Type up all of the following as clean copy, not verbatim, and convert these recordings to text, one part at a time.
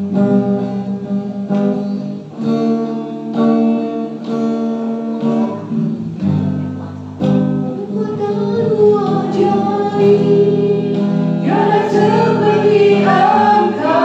Tiada seperti Engkau.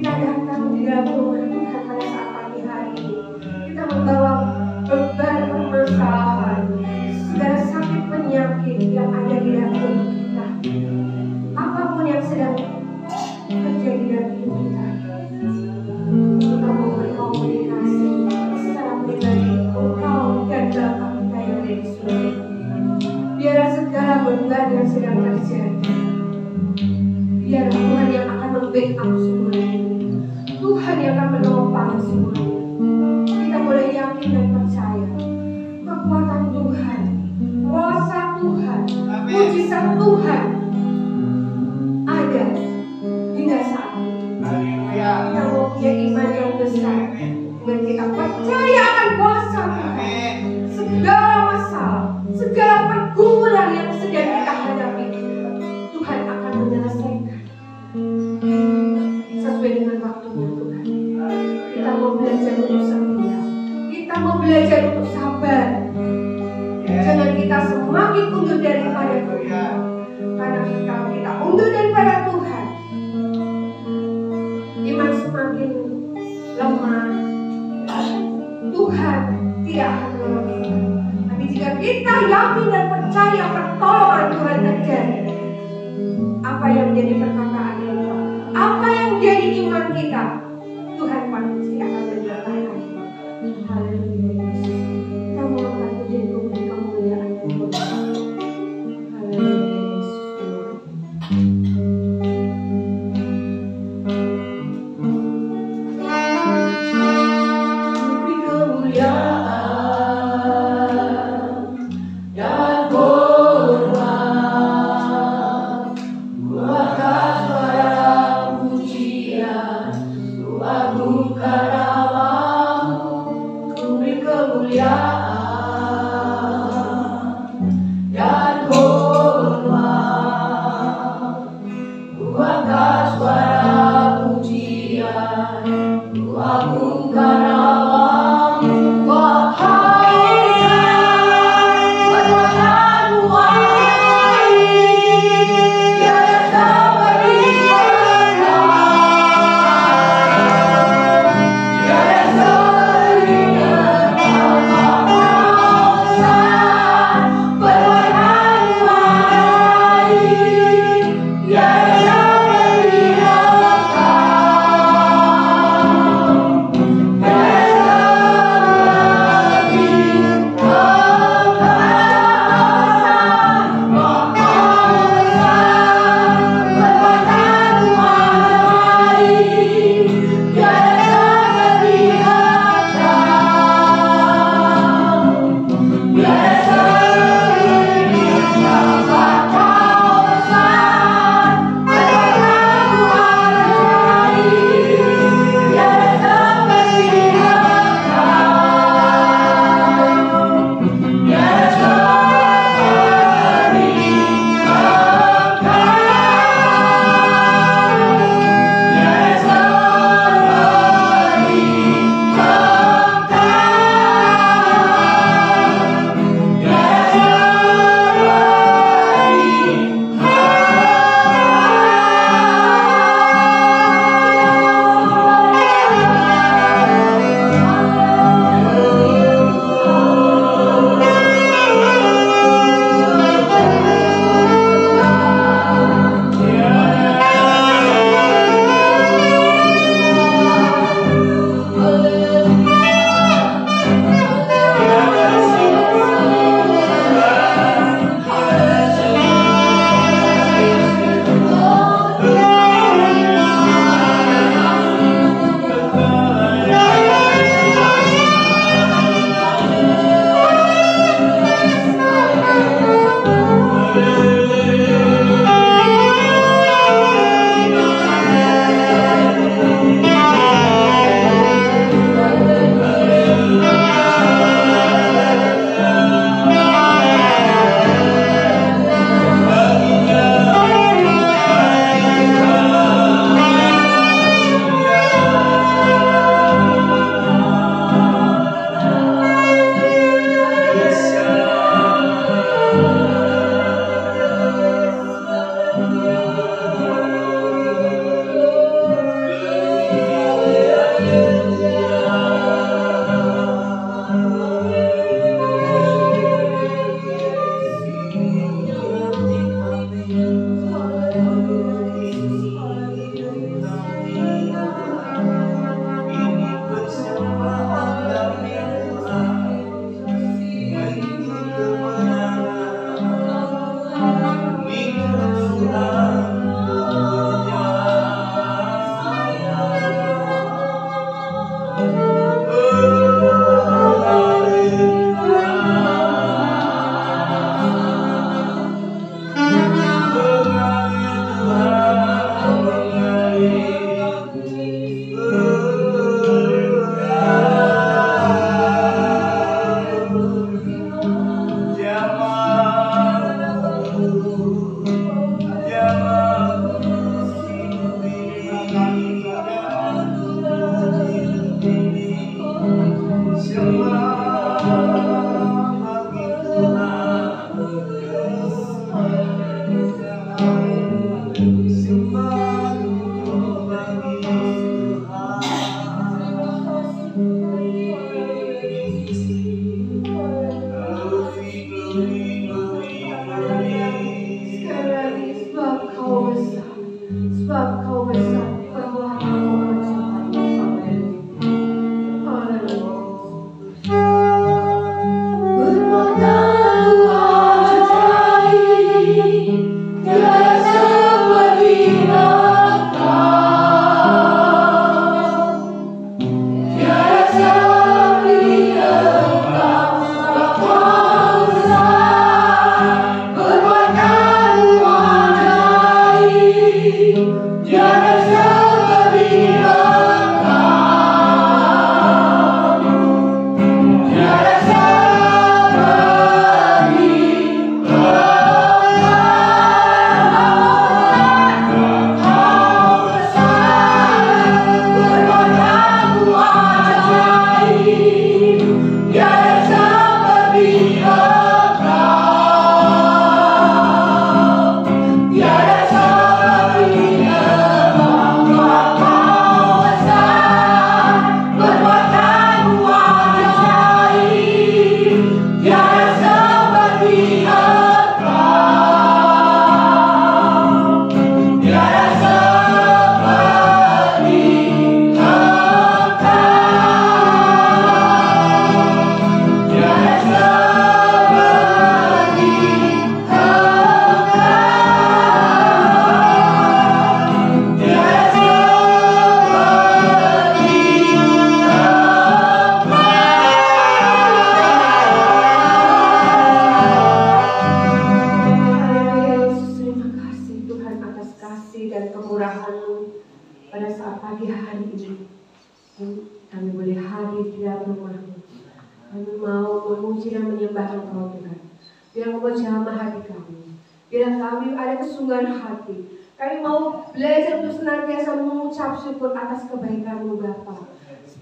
kita datang di dalam rumah Tuhan pada saat pagi hari ini, kita membawa beban permasalahan, segala sakit penyakit yang ada di dalam hidup kita, apapun yang sedang terjadi dalam hidup kita, kita mau berkomunikasi secara pribadi engkau dan Bapa kita yang ada di surga. Biar segala beban yang sedang terjadi, biar Tuhan yang akan membackup semuanya, Tuhan yang akan menopang semuanya. Kita boleh yakin dan percaya kekuatan Tuhan, kuasa Tuhan, mujizat Tuhan ada hingga saat ini. Kita mau punya iman yang besar dan kita percaya akan kuasa Tuhan. Segala masalah, segala pergumulan yang sedang kita hadapi, Tuhan akan menyelesaikan sesuai dengan waktunya Tuhan. Kita mau belajar untuk setia, kita mau belajar untuk sabar. Jangan kita semakin undur daripada Tuhan, karena kita undur daripada Tuhan, iman semakin lemah, Tuhan tidak akan menolong kita. Tapi jika kita yakin dan percaya pertolongan Tuhan terjadi, apa yang menjadi perkataan kita, apa yang jadi iman kita, Tuhan pasti akan menyertakan. Haleluya Yesus. Kita mau angkat pujian kemuliaan kemuliaan Tuhan. Haleluya Yesus. Beri kemuliaan dan hormat, buatkan suara pujian, ku agungkan namamu. Beri kemuliaan dan hormat, buatkan suara pujian, ku agungkan namamu. Yeah.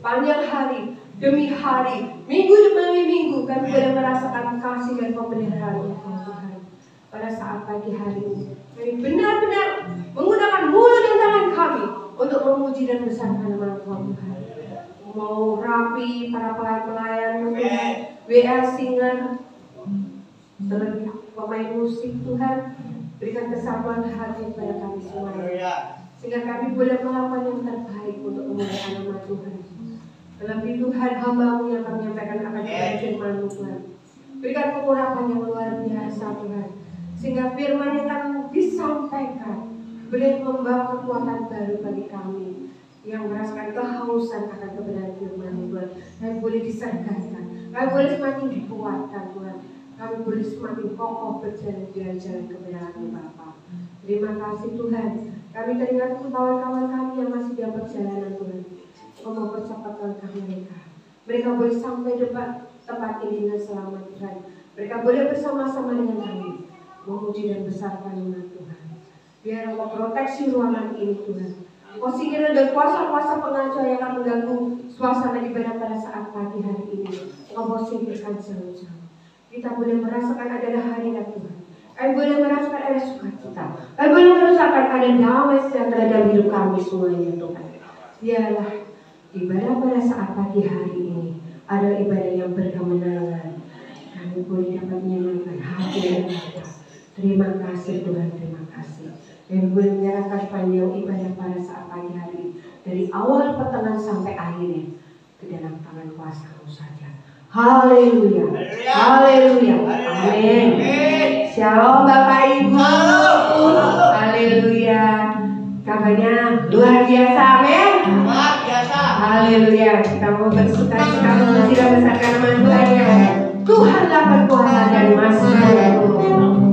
Sepanjang hari demi hari, minggu demi minggu, kami boleh merasakan kasih dan pemeliharaan Tuhan. Pada saat pagi hari ini, kami benar-benar menggunakan mulut dan tangan kami untuk memuji dan besarkan nama Tuhan. Mau rapi, para pelayan, WL singer, terlebih pemain musik, Tuhan berikan kesabaran hati kepada kami semuanya, sehingga kami boleh melakukan yang terbaik untuk memuliakan nama Tuhan. Terlebih Tuhan, hamba-Mu yang kami menyampaikan akan firman Tuhan, berikan pengurapan yang luar biasa Tuhan, sehingga firman yang akan disampaikan boleh membawa kekuatan baru bagi kami yang merasakan kehausan akan kebenaran firman Tuhan. Kami boleh disergaikan, kami boleh semakin dikuatkan Tuhan, kami boleh semakin kokoh berjalan di jalan kebenaran Bapa. Terima kasih Tuhan. Kami teringat kawan-kawan kami yang masih dalam perjalanan Tuhan. Engkau percepat langkah mereka. Mereka boleh sampai tempat ini dengan selamat Tuhan. Mereka boleh bersama-sama dengan kami memuji dan besarkan nama Tuhan. Biar Engkau proteksi ruangan ini Tuhan. Engkau singkirkan dan kuasa-kuasa pengacau yang akan mengganggu suasana ibadah pada saat pagi hari ini. Engkau singkirkan jauh-jauh. Kita boleh merasakan adalah hari Tuhan. Kami boleh merasakan ada sukacita. Kami boleh merasakan ada damai sejahtera dalam hidup kami semuanya Tuhan. Biarlah ibadah pada saat pagi hari ini adalah ibadah yang berkemenangan. Kami boleh dapat menyenangkan hati dan mata. Terima kasih Tuhan, terima kasih. Kami boleh menyerahkan panjang ibadah pada saat pagi hari ini, dari awal pertengahan sampai akhirnya ke dalam tangan kuasa-Mu saja. Haleluya, haleluya, amin. Shalom Bapak Ibu. Haleluya. Kabarnya luar biasa, amin. Luar biasa. Haleluya. Kita mau bersuka-cita memuji dan besarkan nama Tuhan ya. Tuhan dapat kuasa dan masih Hallelujah.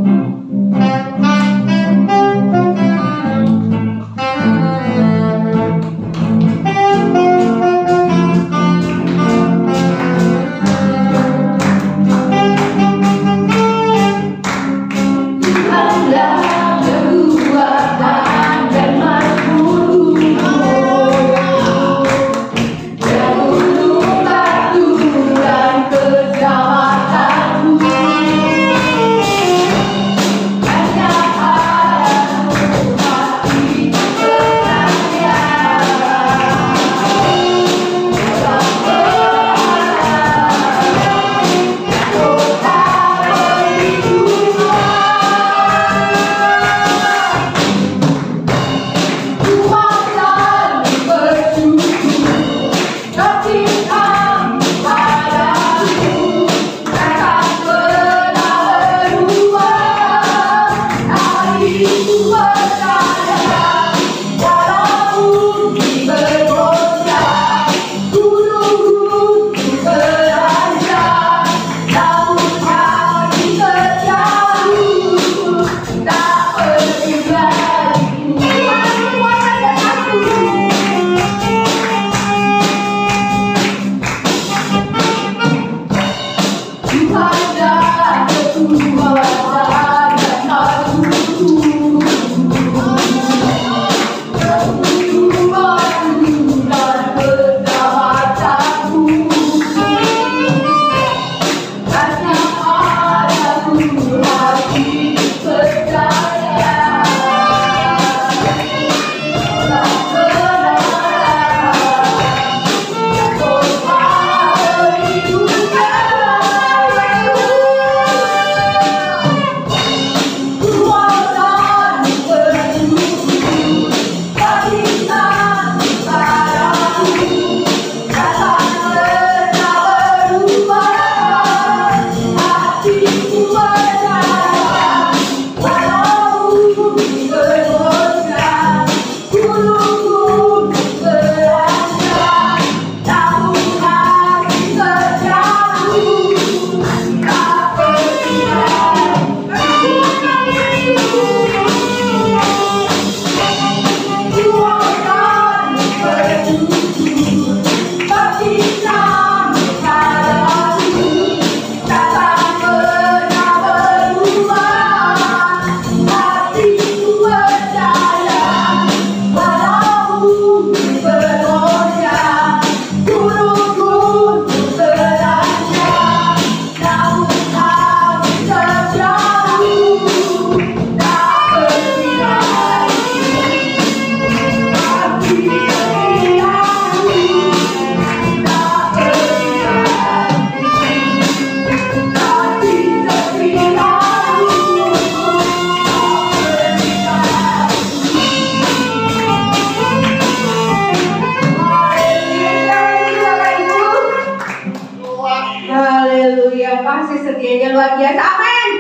karyanya luar biasa. Amin.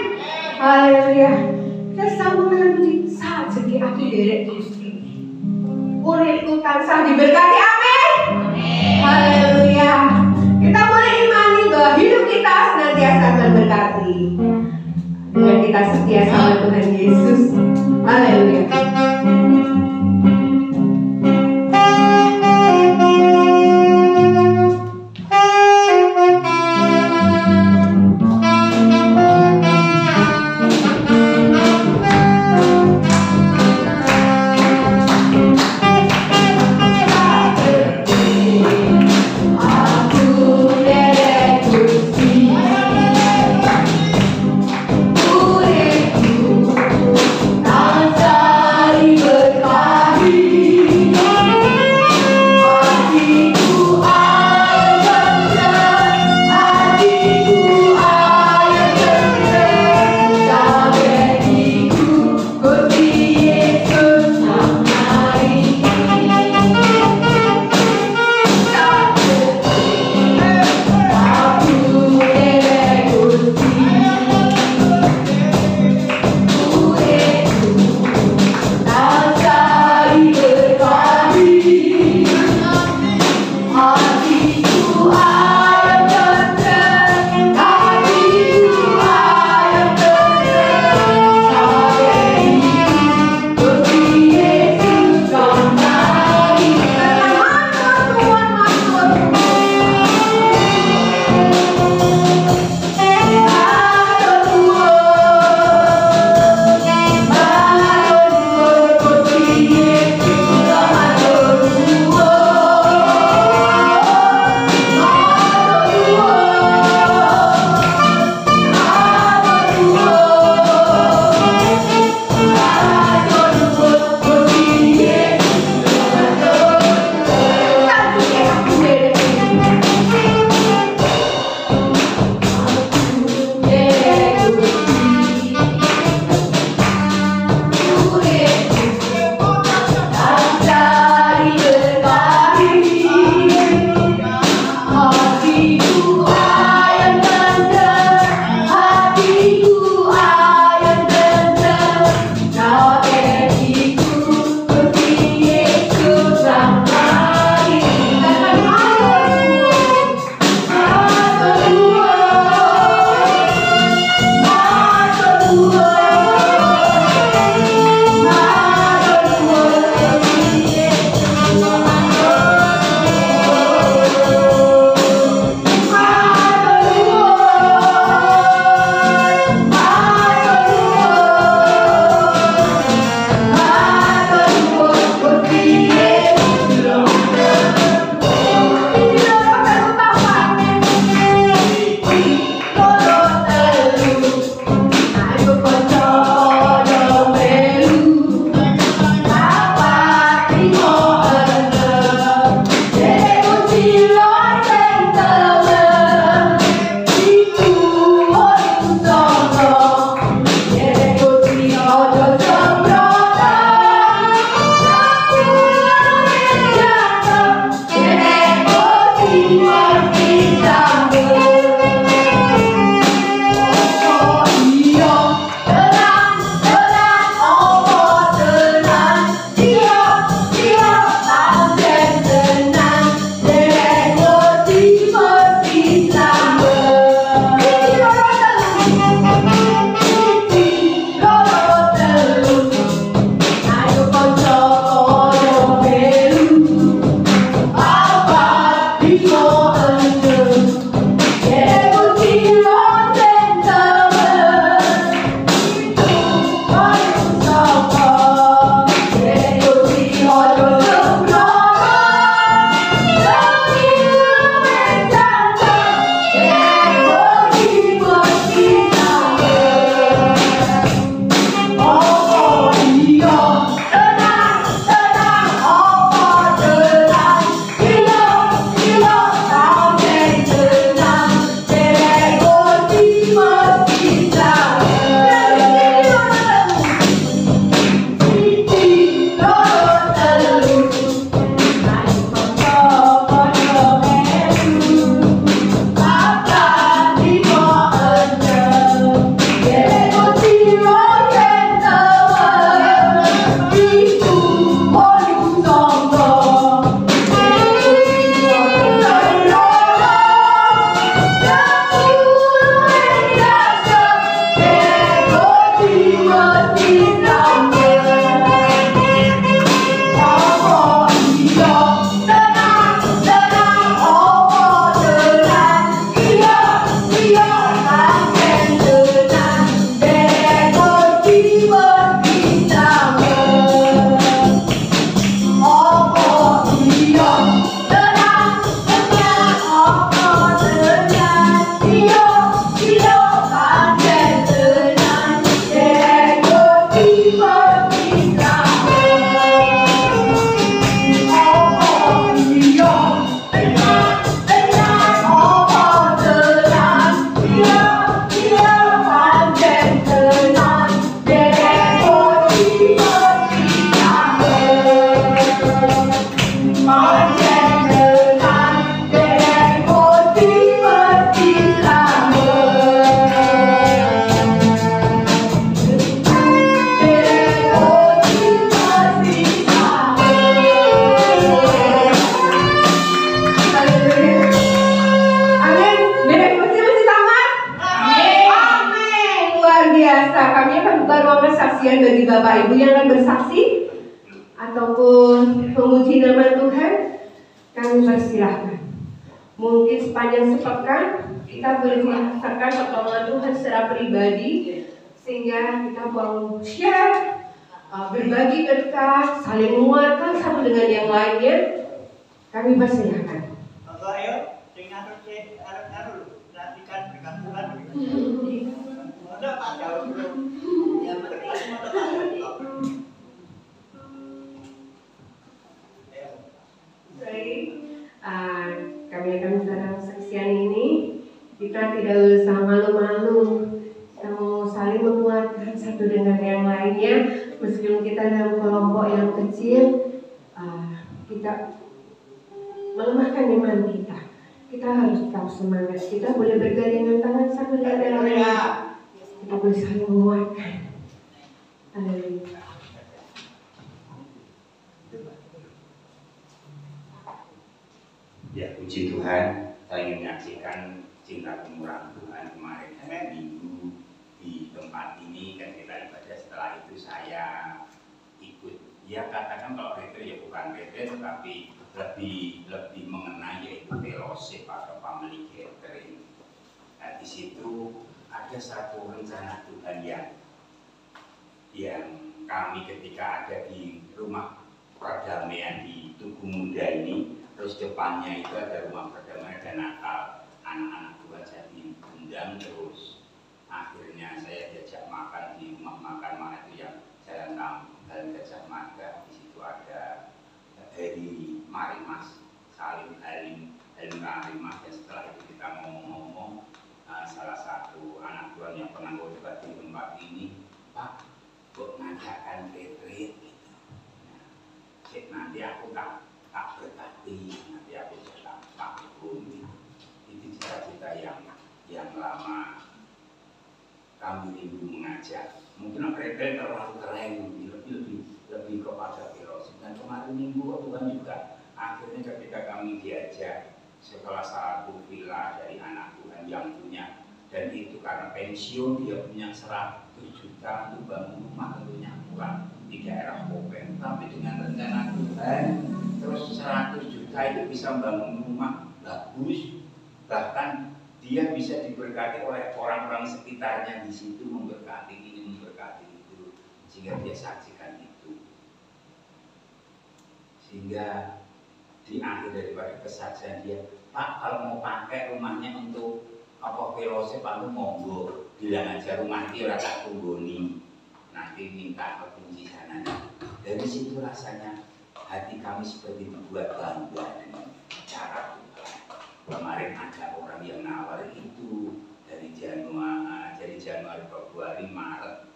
Haleluya. Kita sambung dengan puji saat segi aku derek Gusti. Uripku tansah diberkati. Amin. Haleluya. Kita boleh imani bahwa hidup kita senantiasa berkati dengan kita setia sama Tuhan Yesus. Haleluya. Bapak Ibu yang akan bersaksi ataupun memuji nama Tuhan, kami persilahkan. Mungkin sepanjang sepekan kita boleh merasakan pertolongan Tuhan secara pribadi, sehingga kita mau share, berbagi berkat, saling menguatkan satu dengan yang lainnya. Kami persilahkan. Ayo, tinggal perhatikan berkat Tuhan. Ada Pak jauh dulu. Yang penting ada Pak. Baik, kami akan dalam seksian ini kita tidak usah malu-malu, kita mau saling menguatkan satu dengan yang lainnya. Meskipun kita dalam kelompok yang kecil, kita melemahkan iman kita. Kita harus tetap semangat. Kita boleh bergandengan tangan satu dengan yang lain. Kita boleh saling menguatkan. Haleluya. Ya, puji Tuhan, saya ingin menyaksikan cinta pemurah Tuhan kemarin hari Minggu di tempat ini, dan kita ibadah. Setelah itu saya ikut, ya katakan kalau retret ya bukan retret, tetapi lebih mengenai yaitu fellowship atau family gathering. Nah, di situ ada satu rencana Tuhan yang kami ketika ada di rumah perdamaian di Tugu Muda ini, terus depannya itu ada rumah perdamaian dan Natal, anak-anak Tuhan saya diundang. Terus akhirnya saya diajak makan di rumah makan mana itu yang Jalan Gajah Mada. Di situ ada dari Marimas Salim Halim Marimas, dan setelah itu kita ngomong-ngomong, salah satu anak Tuhan yang pernah khotbah di tempat ini, Pak, kok ngadakan retreat gitu. Nah, nanti aku tak berkati, nanti aku jalan Pak Bumi. Itu cita-cita yang lama kami rindu mengajak. Mungkin retreat terlalu keren, lebih kepada fellowship. Dan kemarin minggu Tuhan juga akhirnya ketika kami diajak setelah satu villa dari anak Tuhan yang punya, dan itu karena pensiun dia punya 100 juta untuk bangun rumah, tentunya bukan di daerah Kopen, tapi dengan rencana Tuhan terus 100 juta itu bisa bangun rumah bagus, bahkan dia bisa diberkati oleh orang-orang sekitarnya di situ, memberkati ini, memberkati itu, sehingga dia saksikan itu. Sehingga di akhir daripada kesaksian dia, Pak, kalau mau pakai rumahnya untuk apa fellowship, aku monggo, bilang aja rumah dia orang tak tunggoni, nanti minta ke kunci sana. Dari situ rasanya hati kami seperti membuat bangga dengan cara Tuhan. Kemarin ada orang yang nawar itu dari Januari, Februari, Maret,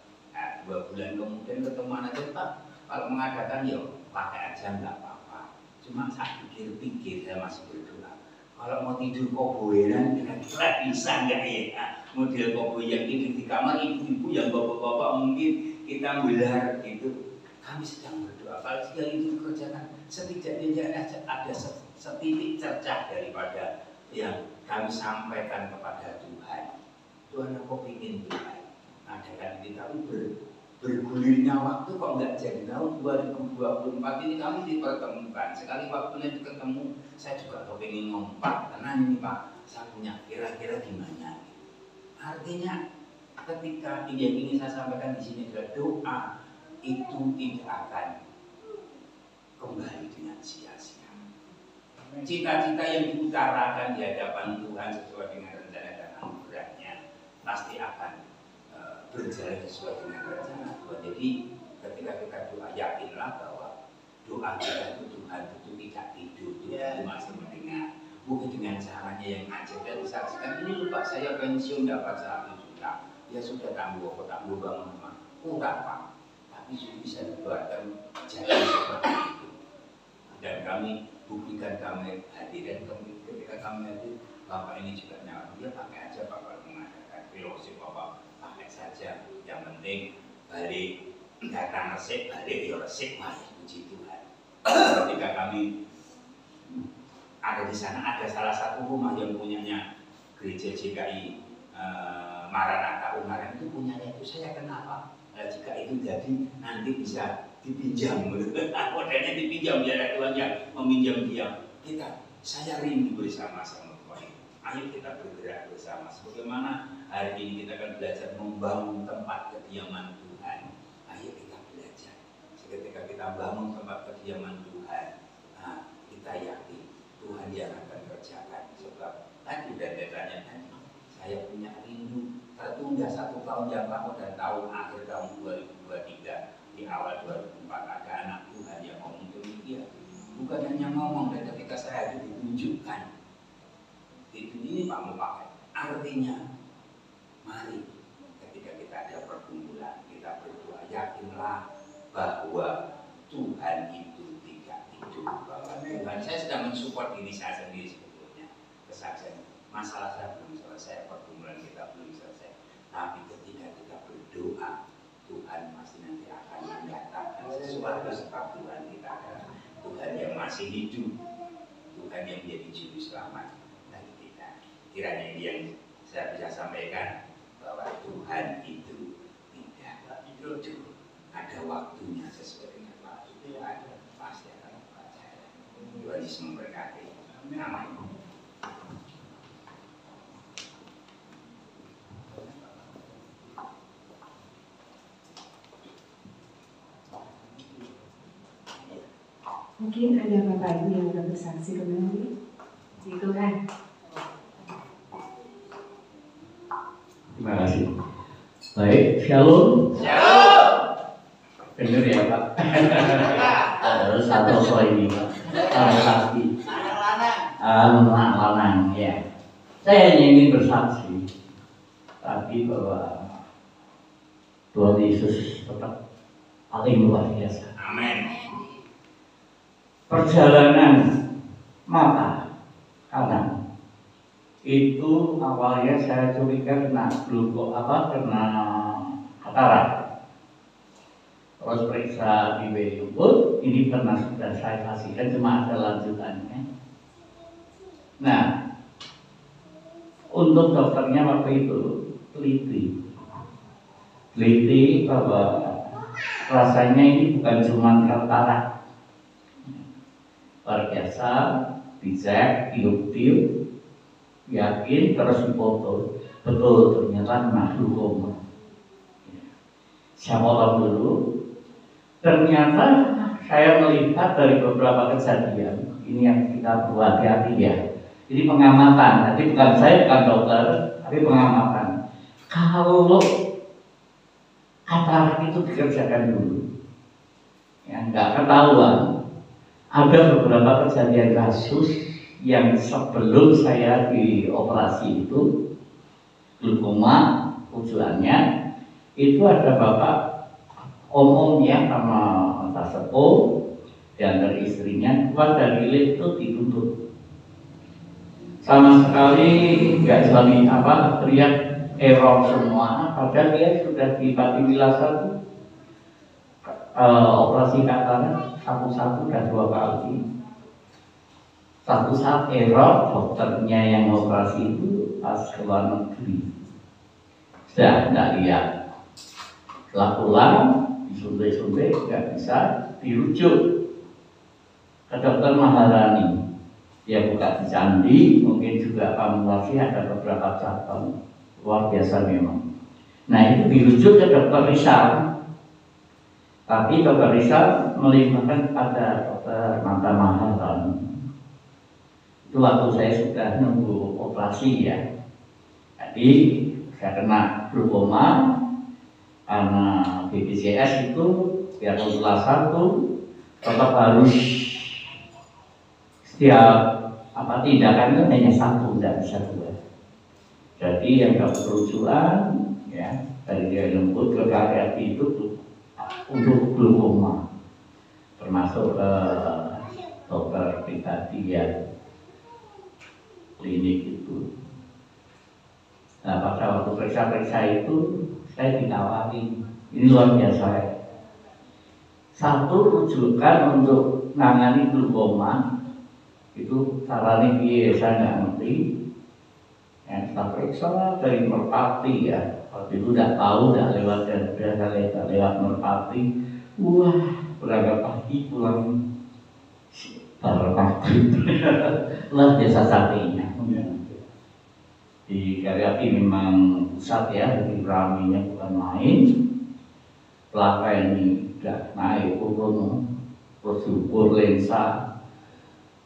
2 bulan kemudian ketemu aja, Pak, kalau mengadakan ya pakai aja nggak apa-apa. Cuma saya pikir-pikir, saya masih berdoa, kalau mau tidur koboeran kira-kira bisa nggak ya? Model koboi yang tidur di kamar, ibu-ibu yang bapak-bapak mungkin kita belar gitu. Kami sedang berdoa, kalau segala itu dikerjakan, setidaknya ada setitik cercah daripada yang kami sampaikan kepada Tuhan. Tuhan, aku ingin Tuhan adakan ini, tapi bergulirnya waktu kok nggak jadi. Tahun 2024 ini kami dipertemukan. Sekali waktunya ketemu, saya juga kepingin ngompak, karena ini Pak, saya punya kira-kira gimana. Artinya ketika yang ingin saya sampaikan di sini adalah doa itu tidak akan kembali dengan sia-sia. Cita-cita yang diutarakan di hadapan Tuhan sesuai dengan rencana dan anugerahnya pasti akan berjalan sesuai dengan rencana Tuhan. Jadi ketika kita doa, yakinlah bahwa doa kita itu Tuhan itu tidak tidur, Tuhan masih mendengar. Bukan dengan caranya yang ajak dan disaksikan, ini lupa saya pensiun dapat 1 juta, ya sudah tangguh bangun rumah, kurang Pak, tapi sudah bisa dibuatkan jadi seperti itu. Dan kami buktikan, kami hadir, dan ketika kami hadir, Bapak ini juga nyala, dia pakai aja Pak kalau mengadakan fellowship, Bapak pakai saja, yang penting balik datang resik, balik ya resik, mari puji Tuhan. Ketika kami ada di sana, ada salah satu rumah yang punyanya gereja JKI Maranatha Ungaran, itu punyanya itu saya kenal Pak. Nah, jika itu jadi nanti bisa dipinjam, modelnya dipinjam biar Tuhan yang meminjam dia. Saya rindu bersama-sama Tuhan. Ayo kita bergerak bersama. Sebagaimana hari ini kita akan belajar membangun tempat kediaman Tuhan. Ayo kita belajar. Ketika kita bangun tempat kediaman Tuhan, nah, kita yakin Tuhan yang akan kerjakan. Sebab tadi udah ditanya tadi, saya punya rindu tertunda 1 tahun yang lalu dan tahun akhir tahun 2023 di awal 2004 ada anak Tuhan yang ngomong demikian. Bukan hanya ngomong, dan ketika saya itu ditunjukkan ini Pak mau pakai. Artinya mari ketika kita ada pergumulan kita berdoa, yakinlah bahwa Tuhan itu tidak tidur, bahwa Tuhan. Saya sedang mensupport diri saya sendiri sebetulnya. Kesaksian masalah saya belum selesai, pergumulan kita belum selesai. Tapi ketika kita berdoa, Tuhan masih nanti akan mendatangkan sesuatu. Sebab Tuhan kita adalah Tuhan yang masih hidup, Tuhan yang menjadi juru selamat bagi kita. Kiranya ini yang saya bisa sampaikan, bahwa Tuhan itu tidak tidur. Ada waktunya sesuai dengan waktu Tuhan, pasti akan percaya. Tuhan Yesus memberkati. Amin. Mungkin ada Bapak Ibu yang sudah bersaksi kembali di Tuhan. Terima kasih. Baik, shalom. Shalom. Benar ya Pak. Harus satu soal ini Pak. Saksi. Lanang ya. Saya hanya ingin bersaksi tadi bahwa Tuhan Yesus tetap paling luar biasa. Amin. Perjalanan mata kanan itu awalnya saya curiga kena kena katarak. Terus periksa di Wellingwood, ini pernah sudah saya kasihkan, cuma ada lanjutannya. Nah, untuk dokternya waktu itu teliti bahwa rasanya ini bukan cuma katarak. Luar biasa, dicek, tiup-tiup, yakin, terus dipoto, betul ternyata kena glaukoma. Saya potong dulu. Ternyata saya melihat dari beberapa kejadian, ini yang kita perlu hati-hati ya. Jadi pengamatan, jadi bukan saya, bukan dokter, tapi pengamatan. Kalau katarak itu dikerjakan dulu, ya nggak ketahuan. Ada beberapa kejadian kasus yang sebelum saya dioperasi itu glaukoma tujuannya itu ada bapak omongnya sama entah sepuh dan dari istrinya keluar dari lift itu ditutup sama sekali nggak suami teriak error semua, padahal dia sudah di Patiwilasa operasi katarak satu dan 2 kali. Satu saat error dokternya yang operasi itu pas ke luar negeri sudah nggak lihat, setelah pulang disuntik nggak bisa, dirujuk ke dokter Maharani. Dia buka di Candi, mungkin juga Pamulasi ada beberapa cabang, luar biasa memang. Nah itu dirujuk ke dokter Rizal. Tapi dokter Rizal melimpahkan pada dokter Mata Maharani. Itu waktu saya sudah nunggu operasi ya. Jadi saya kena glaukoma karena BPJS itu biar salah satu tetap harus setiap tindakan itu hanya satu, tidak bisa 2. Jadi yang dapat rujukan ya dari dia lembut ke KRI itu untuk glaukoma, termasuk dokter pribadi ya klinik itu. Nah pada waktu periksa itu saya ditawari, ini luar biasa ya. Satu rujukan untuk nangani glaukoma itu caranya saya nggak ngerti. Yang saya periksa dari Merpati ya, Waktu itu udah tahu, udah lewat lewat Merpati. Wah, berangkat pagi pulang baru pagi. Luar biasa sakitnya. Di Karyati memang pusat ya, jadi raminya bukan main. Pelaka ini udah naik turun, terus ukur lensa.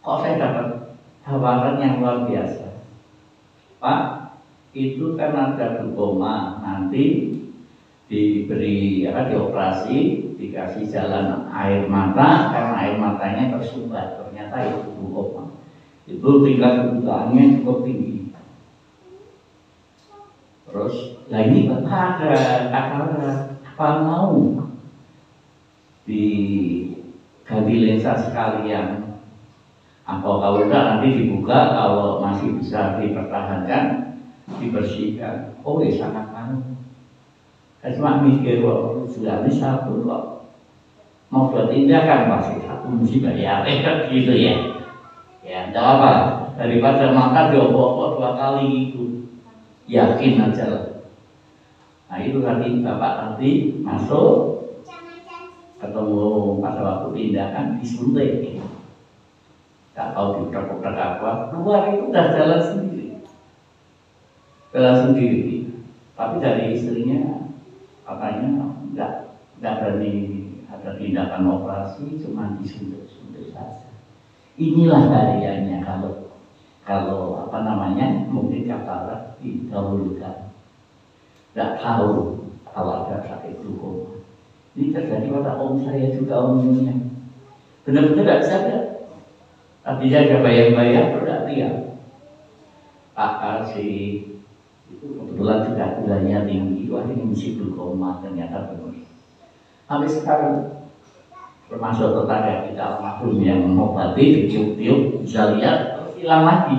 Kok saya dapat tawaran yang luar biasa, Pak? Itu kan ada glaukoma, nanti diberi dioperasi, dikasih jalan air mata karena air matanya tersumbat. Ternyata itu glaukoma. Itu tingkat kebutaannya cukup tinggi. Terus, lah ini ada apa mau diganti lensa sekalian? Atau kalau enggak nanti dibuka, kalau masih bisa dipertahankan, dibersihkan. Oh ya sangat mau. Saya cuma mikir, wah ini satu kok mau buat tindakan pasti satu mesti bayar, gitu ya. Ya, tidak apa. Daripada makan diobok-obok 2 kali gitu. Yakin aja lah. Nah itu nanti Bapak nanti masuk ketemu pada waktu tindakan disuntik. Tak tahu diutak-utak apa, keluar itu udah jalan sendiri. Tapi dari istrinya katanya enggak berani ada tindakan operasi, cuma disuntik saja. Inilah bahayanya kalau mungkin katarak didahulukan. Tidak tahu kalau ada sakit glaukoma. Ini terjadi pada om saya juga umumnya. Benar-benar tidak sadar. Tapi dia ada bayang-bayang berarti ya. Pak si itu kebetulan juga gulanya tinggi, wah ini mesti glaukoma, ternyata benar. Sampai sekarang termasuk tetangga kita almarhum yang mengobati, ditiup-tiup, bisa lihat terus hilang lagi.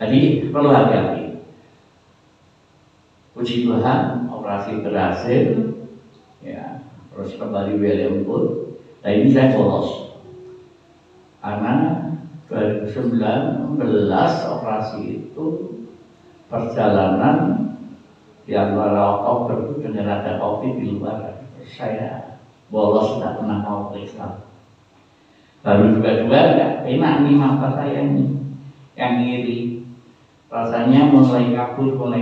Jadi perlu hati-hati. Puji Tuhan, operasi berhasil, ya, terus kembali William pun. Nah ini saya polos, karena 2019 operasi itu perjalanan di antara Oktober itu dengan ada COVID di luar, saya bolos, tidak pernah mau periksa. Baru dua-dua enggak enak nih mata saya ini, yang ngiri. Rasanya mulai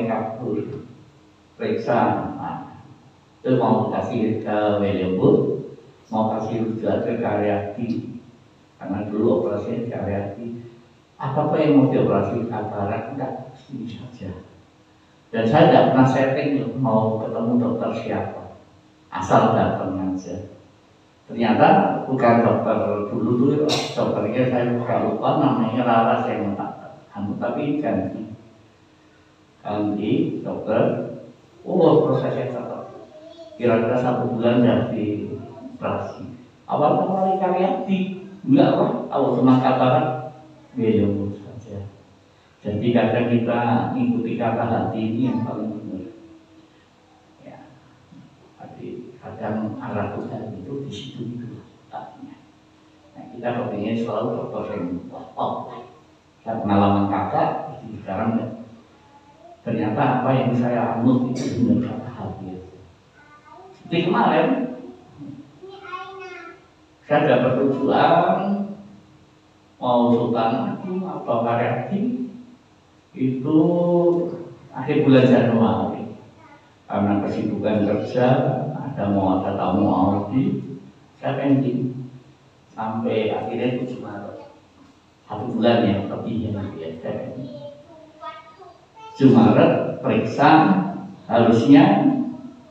kabur, periksa. Nah, itu mau kasih ke William Wood, mau kasih rujukan ke Karyati, karena dulu operasi Karyati. Apa yang mau dioperasi katarak? Enggak, sini saja. Dan saya tidak pernah setting mau ketemu dokter siapa, asal datang aja. Ternyata bukan dokter dulu dokternya saya lupa namanya Laras yang tapi ganti dokter. Prosesnya tetap kira-kira 1 bulan dari operasi. Awal-awal Karyati enggak lah, kalau cuma katarak belum saja. Jadi kadang kita ikuti kata hati ini yang paling benar. Ya, jadi kadang arah Tuhan itu di situ letaknya. Nah, kita kepingin selalu dokter yang top. Pengalaman kakak, sekarang ternyata apa yang saya anut itu benar kata hati. Seperti kemarin, saya dapat tujuan mau Sultan Agung atau Karyati itu akhir bulan Januari. Karena kesibukan kerja, ada tamu Audi, saya pending sampai akhirnya 7 Maret. 1 bulan ya, lebih yang biasa. 7 Maret periksa, harusnya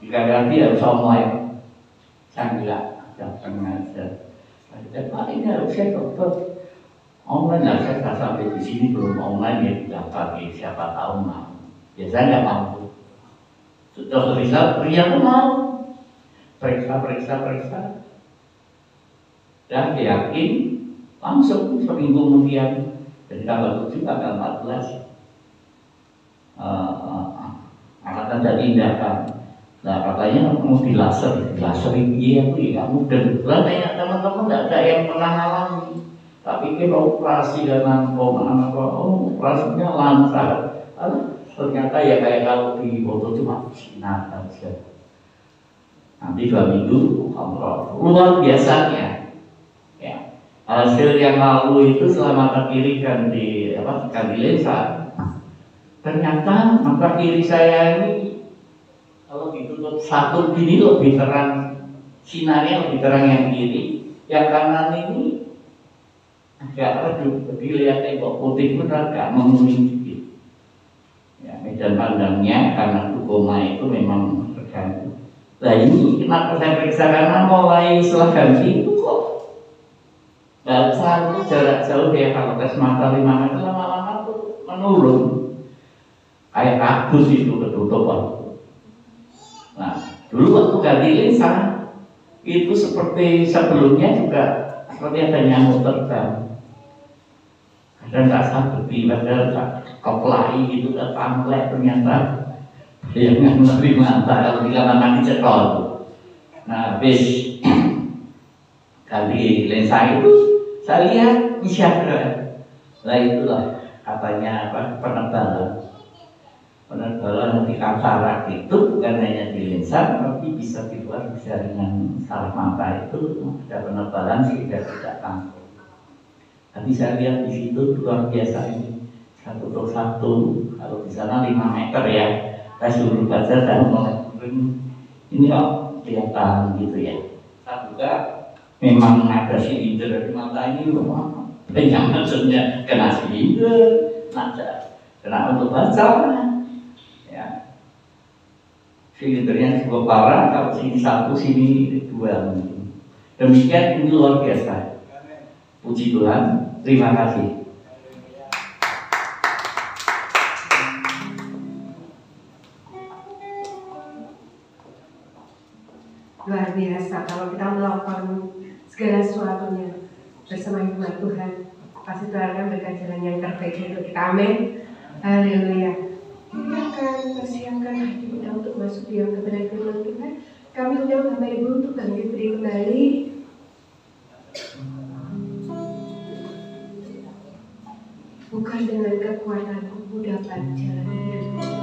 di Karyati harus online. Saya enggak, datang aja. Pak ini harusnya dokter online, lah saya tak sampai di sini belum online ya, tidak pakai siapa tahu mau. Ya saya nggak mampu. Dokter Ria tuh mau periksa, dan yakin langsung seminggu kemudian dari tanggal 7 tanggal 14 akan ada tindakan. Nah katanya mau di laser iya itu ya mudah. Banyak teman-teman tidak ada yang pernah alami. Tapi kalau operasi dengan operasinya lancar, ternyata ya kayak kalau di foto cuma sinar saja. Nanti 2 minggu kontrol, luar biasanya. Ya. Hasil yang lalu itu selama mata kiri ganti lensa, ternyata mata kiri saya ini kalau ditutup satu gini lebih terang, sinarnya lebih terang yang kiri, yang kanan ini agak redup, jadi lihat tembok putih pun agak menguning sedikit. Ya, medan pandangnya karena glaukoma itu memang terganggu. Nah ini kenapa saya periksa, karena mulai setelah ganti itu kok baca itu jarak jauh ya, kalau tes mata 5 meter lama-lama tuh menurun kayak kardus itu ketutupan. Nah dulu waktu ganti lensa itu seperti sebelumnya juga seperti ada nyamuk terbang. Dan tak sabeti, padahal tak keplai gitu, tak pamplek ternyata yang menerima mata kalau di kamar mandi cekol. Nah habis ganti lensa itu saya lihat bisa gerak. Nah itulah katanya penebalan di katarak itu bukan hanya di lensa, tapi bisa di luar, bisa dengan saraf mata itu ada penebalan sehingga tidak kambuh. Tadi saya lihat di situ luar biasa ini, 1/1, kalau di sana 5 meter ya. Saya suruh baca dan mulai turun, ini kok kelihatan gitu ya. Saya juga memang ada silinder dari mata ini loh, yang maksudnya kena silinder, kena untuk baca, ya. Silindernya cukup parah, kalau sini 1, sini 2 mungkin. Demikian ini luar biasa. Puji Tuhan. Terima kasih. Luar biasa kalau kita melakukan segala sesuatunya bersama hikmat Tuhan, pasti Tuhan akan berikan jalan yang terbaik untuk kita. Amin. Haleluya. Kita akan persiapkan hati kita untuk masuk di kebenaran firman Tuhan. Kami undang Bapak Ibu untuk bangkit berdiri kembali. Bukan dengan kekuatanku dapat jalan hidupku.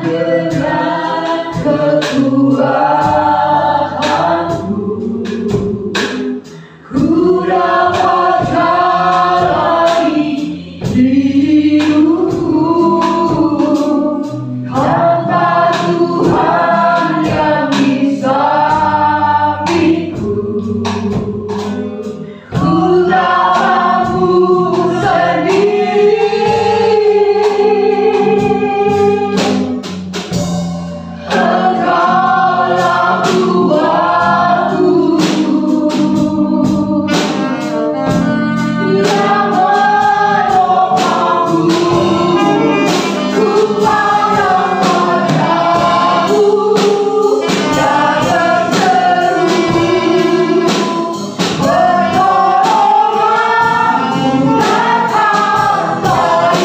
dengan kekuatanmu, ku dapat jalani hidupku tanpa Tuhan yang di sampingku. Ku tak mampu sendiri, Engkaulah kuatku yang menopangku. Ku pandang wajah-Mu dan berseru, pertolonganmu datang darimu.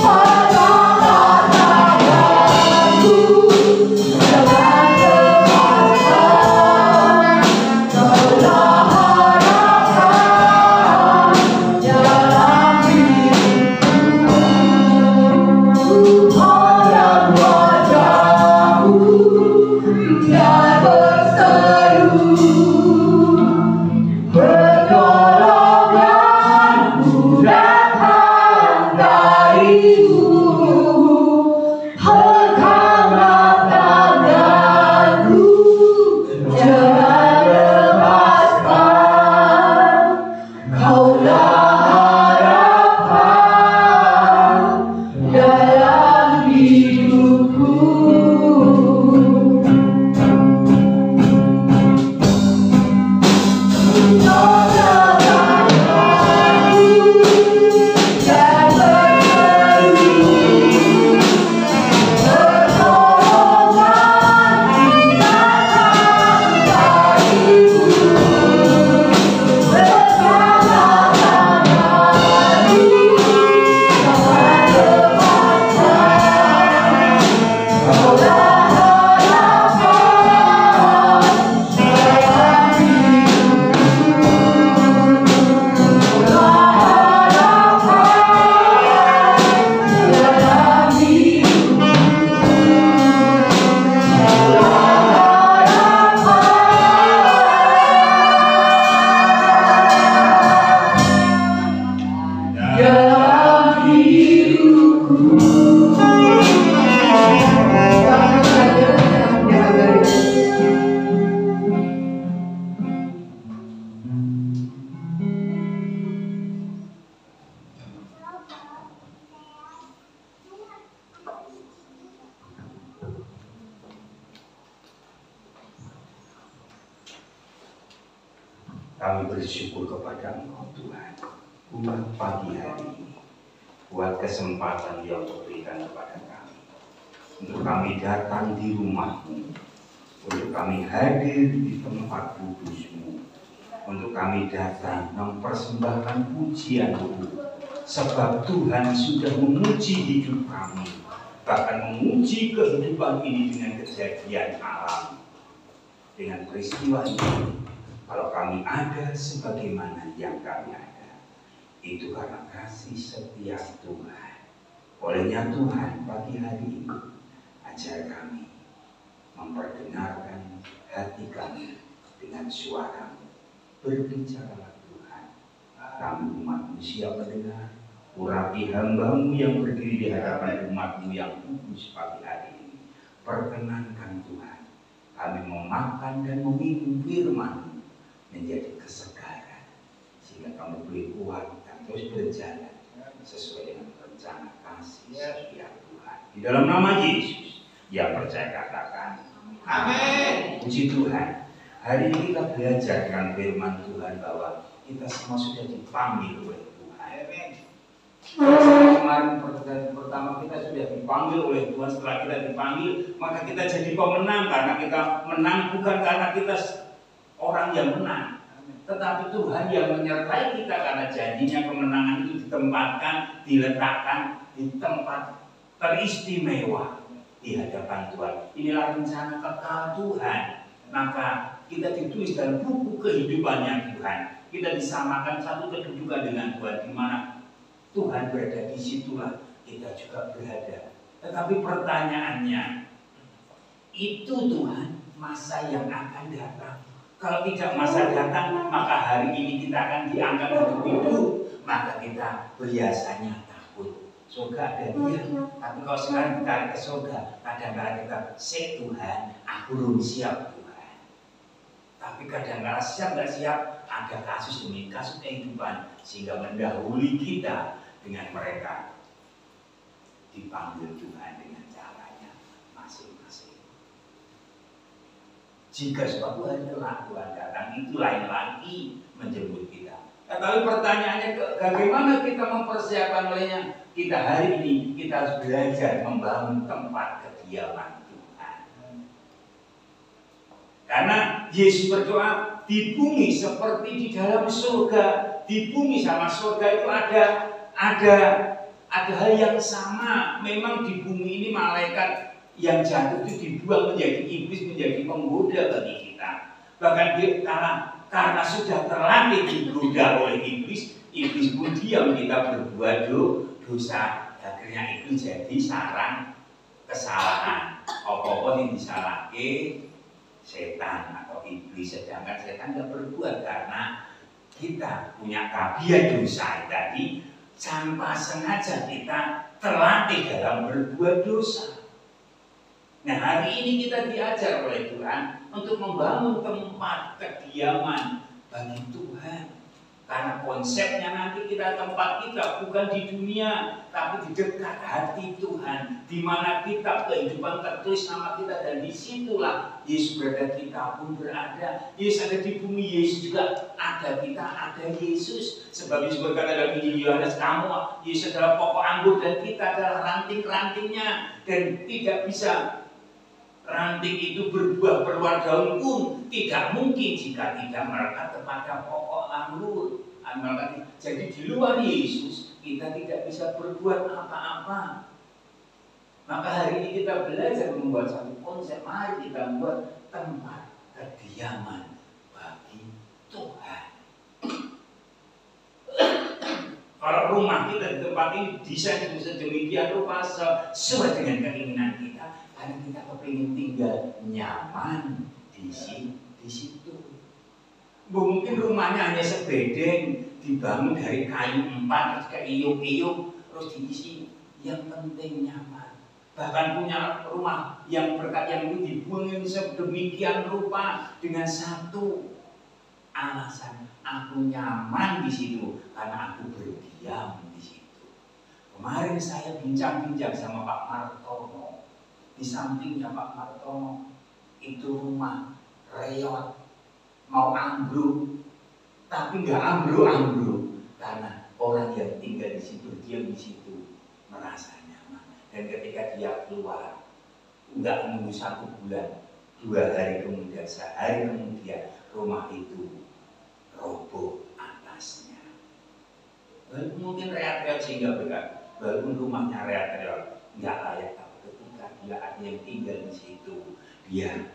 Peganglah tanganku dengan kepastian, Kaulah harapan dalam hidupku. Pandang wajah-Mu dan berseru, pertolonganmu datang darimu. Peganglah tanganku, jangan lepaskan, Kaulah harapan dalam hidupku. Dalam hidupku. Kami bersyukur kepada Engkau Tuhan, buat pagi hari ini, buat kesempatan yang Kau berikan kepada kami, untuk kami datang di rumah-Mu, untuk kami hadir di tempat kudus-Mu, untuk kami datang mempersembahkan pujian-Mu, sebab Tuhan sudah memuji hidup kami, bahkan memuji kehidupan ini dengan kejadian alam, dengan peristiwa ini. Kalau kami ada sebagaimana yang kami ada, itu karena kasih setia Tuhan. Olehnya Tuhan pagi hari ini, ajar kami memperdengarkan hati kami dengan suara-Mu. Berbicaralah Tuhan, kami umat manusia mendengar, urapi hamba-Mu yang berdiri di hadapan umat-Mu yang kudus pagi hari ini. Perkenankan Tuhan, kami memakan dan meminum firman-Mu menjadi kesegaran, sehingga kami boleh kuat dan terus berjalan sesuai dengan rencana kasih setia Tuhan. Di dalam nama Yesus, yang percaya katakan amin. Puji Tuhan, hari ini kita belajar dengan firman Tuhan bahwa kita semua sudah dipanggil oleh Tuhan. Kemarin pertama kita sudah dipanggil oleh Tuhan. Setelah kita dipanggil, maka kita jadi pemenang, karena kita menang bukan karena kita orang yang menang, tetapi Tuhan yang menyertai kita, karena janjinya kemenangan itu ditempatkan, diletakkan di tempat teristimewa di hadapan Tuhan. Inilah rencana kekal Tuhan. Maka kita ditulis dalam buku kehidupannya Tuhan. Kita disamakan satu kedudukan dengan Tuhan, di mana Tuhan berada di situlah kita juga berada. Tetapi pertanyaannya, itu Tuhan masa yang akan datang. Kalau tidak masa datang, maka hari ini kita akan diangkat hidup-hidup. Maka kita biasanya takut. Surga ada dia. Tapi kalau sekarang kita ke surga, kadang-kadang kita, Tuhan, aku belum siap Tuhan. Tapi kadang-kadang siap nggak siap, ada kasus demi kasus kehidupan sehingga mendahului kita dengan mereka dipanggil Tuhan dengan caranya masing-masing. Jika suatu hari kelak Tuhan datang, itu lain lagi menjemput kita. Tapi pertanyaannya, bagaimana kita mempersiapkan olehnya? Kita hari ini kita harus belajar membangun tempat kediaman Tuhan. Karena Yesus berdoa di bumi seperti di dalam surga. Di bumi sama surga itu ada hal yang sama. Memang di bumi ini malaikat yang jatuh itu dibuang menjadi iblis, menjadi penggoda bagi kita. Bahkan karena sudah terlatih digoda oleh iblis, iblis pun diam kita berbuat dosa. Akhirnya itu jadi sarang kesalahan. Apa-apa yang disalahke setan atau iblis, sedangkan setan tidak berbuat karena kita punya tabiat dosa tadi. Tanpa sengaja kita terlatih dalam berbuat dosa. Nah, hari ini kita diajar oleh Tuhan untuk membangun tempat kediaman bagi Tuhan. Karena konsepnya nanti kita tempat kita bukan di dunia, tapi di dekat hati Tuhan, di mana kita kehidupan tertulis nama kita, dan disitulah Yesus berada, kita pun berada. Yesus ada di bumi, Yesus juga ada, kita ada Yesus. Sebab Yesus berkata dalam Injil Yohanes, kamu Yesus adalah pokok anggur dan kita adalah ranting-rantingnya, dan tidak bisa ranting itu berbuah keluar daun pun tidak mungkin jika tidak melekat kepada pokok anggur. Jadi di luar Yesus kita tidak bisa berbuat apa-apa. Maka hari ini kita belajar membuat satu konsep. Mari kita membuat tempat kediaman bagi Tuhan. Kalau rumah kita di tempat ini desain sedemikian rupa sesuai dengan keinginan kita, karena kita kepingin tinggal nyaman di situ. Mungkin rumahnya hanya sebedeng, dibangun dari kayu 4 terus keiup-iup terus diisi, yang penting nyaman. Bahkan punya rumah yang berkat yang dibangun sedemikian rupa dengan satu alasan, aku nyaman di situ karena aku berdiam di situ. Kemarin saya bincang-bincang sama Pak Martono. Di sampingnya Pak Martono itu rumah reot, mau ambruk, tapi nggak ambruk karena orang yang tinggal di situ, berdiam di situ merasa nyaman. Dan ketika dia keluar, nggak menunggu 1 bulan, 2 hari kemudian, sehari kemudian rumah itu roboh atasnya. Walaupun mungkin reot-reot sehingga berat, walaupun rumahnya reot-reot, nggak layak. Ketika dia ada yang tinggal di situ, dia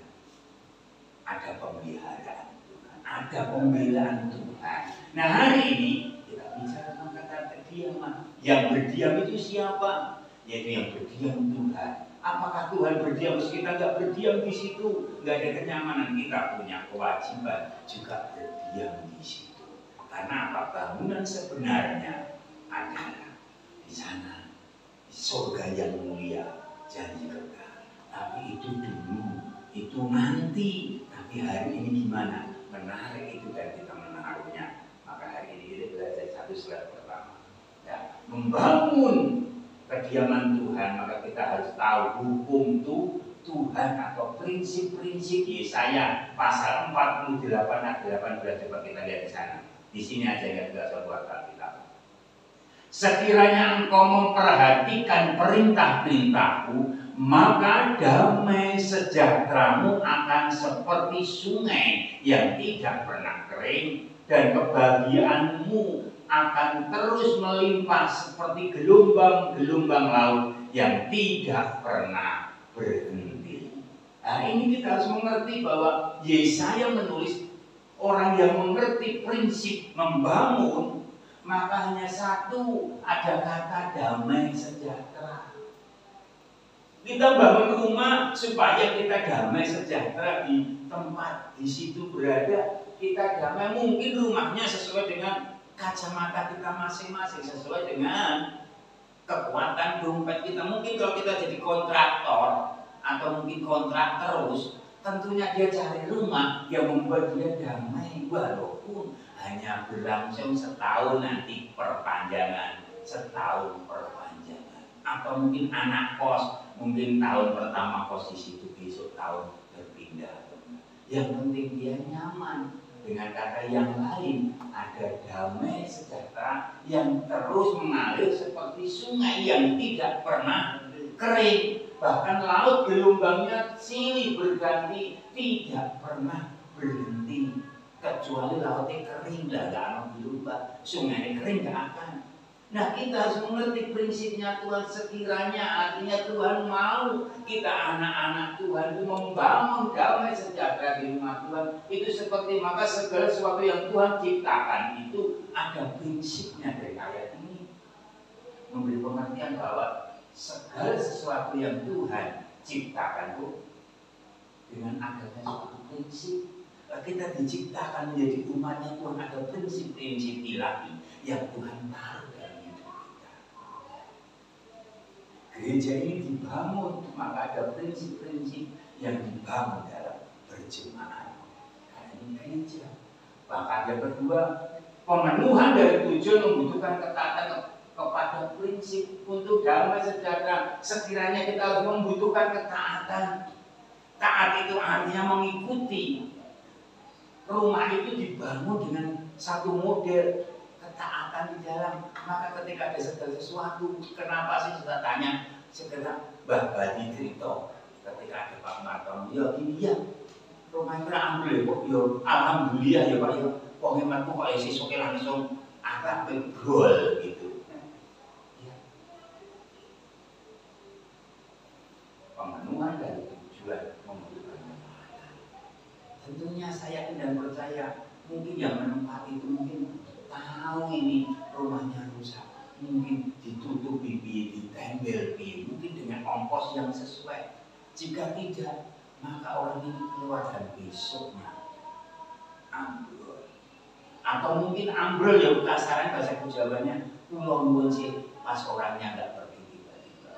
ada pemeliharaan Tuhan, ada pembelaan Tuhan. Nah, hari ini kita bicara tentang kata kediaman. Yang berdiam itu siapa? Yaitu yang berdiam Tuhan. Apakah Tuhan berdiam meski kita nggak berdiam di situ? Nggak ada kenyamanan. Kita punya kewajiban juga berdiam di situ. Karena apa? Bangunan sebenarnya adalah di sana, di surga yang mulia, janji kekal. Tapi itu dulu, itu nanti. Tapi hari ini gimana? Menarik itu dan kita menaruhnya. Maka hari ini kita belajar satu slide pertama. Ya, membangun kediaman Tuhan, maka kita harus tahu hukum Tuhan atau prinsip-prinsip Yesaya pasal 48 ayat 18. Coba kita lihat di sana. Di sini aja yang tidak saya buat kita. Sekiranya engkau memperhatikan perintah-perintahku, maka damai sejahteramu akan seperti sungai yang tidak pernah kering, dan kebahagiaanmu akan terus melimpah seperti gelombang-gelombang laut yang tidak pernah berhenti. Nah, ini kita harus mengerti bahwa Yesaya menulis, orang yang mengerti prinsip membangun, maka hanya satu, ada kata damai sejahtera. Kita bangun rumah supaya kita damai sejahtera di tempat di situ berada. Kita damai, mungkin rumahnya sesuai dengan kacamata kita masing-masing, sesuai dengan kekuatan dompet kita. Mungkin kalau kita jadi kontraktor atau mungkin kontrak terus, tentunya dia cari rumah yang membuat dia damai, walaupun hanya berlangsung setahun nanti perpanjangan, setahun perpanjangan. Atau mungkin anak kos, mungkin tahun pertama kos di situ, besok tahun berpindah. Yang penting dia nyaman. Dengan kata yang lain, ada damai sejahtera yang terus mengalir seperti sungai yang tidak pernah kering. Bahkan laut gelombangnya silih berganti, tidak pernah berhenti. Kecuali lautnya kering, gak akan berubah. Sungai kering gak akan. Nah, kita harus mengerti prinsipnya Tuhan. Sekiranya artinya Tuhan mau kita anak-anak Tuhan itu membangun damai sejahtera di rumah Tuhan. Itu seperti maka segala sesuatu yang Tuhan ciptakan itu ada prinsipnya dari ayat ini. Memberi pengertian bahwa segala sesuatu yang Tuhan ciptakan itu dengan adanya suatu prinsip. Kita diciptakan menjadi umatnya Tuhan, ada prinsip-prinsip ilahi yang Tuhan taruh dalam hidup kita. Gereja ini dibangun, maka ada prinsip-prinsip yang dibangun dalam berjemaat. Karena ini gereja. Bahkan yang kedua, pemenuhan dari tujuan membutuhkan ketaatan kepada prinsip untuk damai sejahtera. Sekiranya kita harus membutuhkan ketaatan. Taat itu artinya mengikuti. Rumah itu dibangun dengan satu model ketaatan di dalam. Maka ketika ada segala sesuatu, kenapa sih saya tanya segera Mbah Badi cerita ketika ada Pak Marton, ya gini ya, rumah itu ambil kok, ya alhamdulillah ya Pak, ya pengematku kok ya sesoknya langsung agak bebrol gitu. Ya. Pemenuhan dari tujuan membutuhkan. Tentunya saya dan percaya mungkin yang menempati itu mungkin tahu ini rumahnya rusak, mungkin ditutup pipi, ditempel pipi, mungkin dengan ongkos yang sesuai. Jika tidak, maka orang ini keluar dan besoknya ambrol. Atau mungkin ambrol ya kasaran bahasa Jawanya, pulau muncul pas orangnya nggak pergi tiba-tiba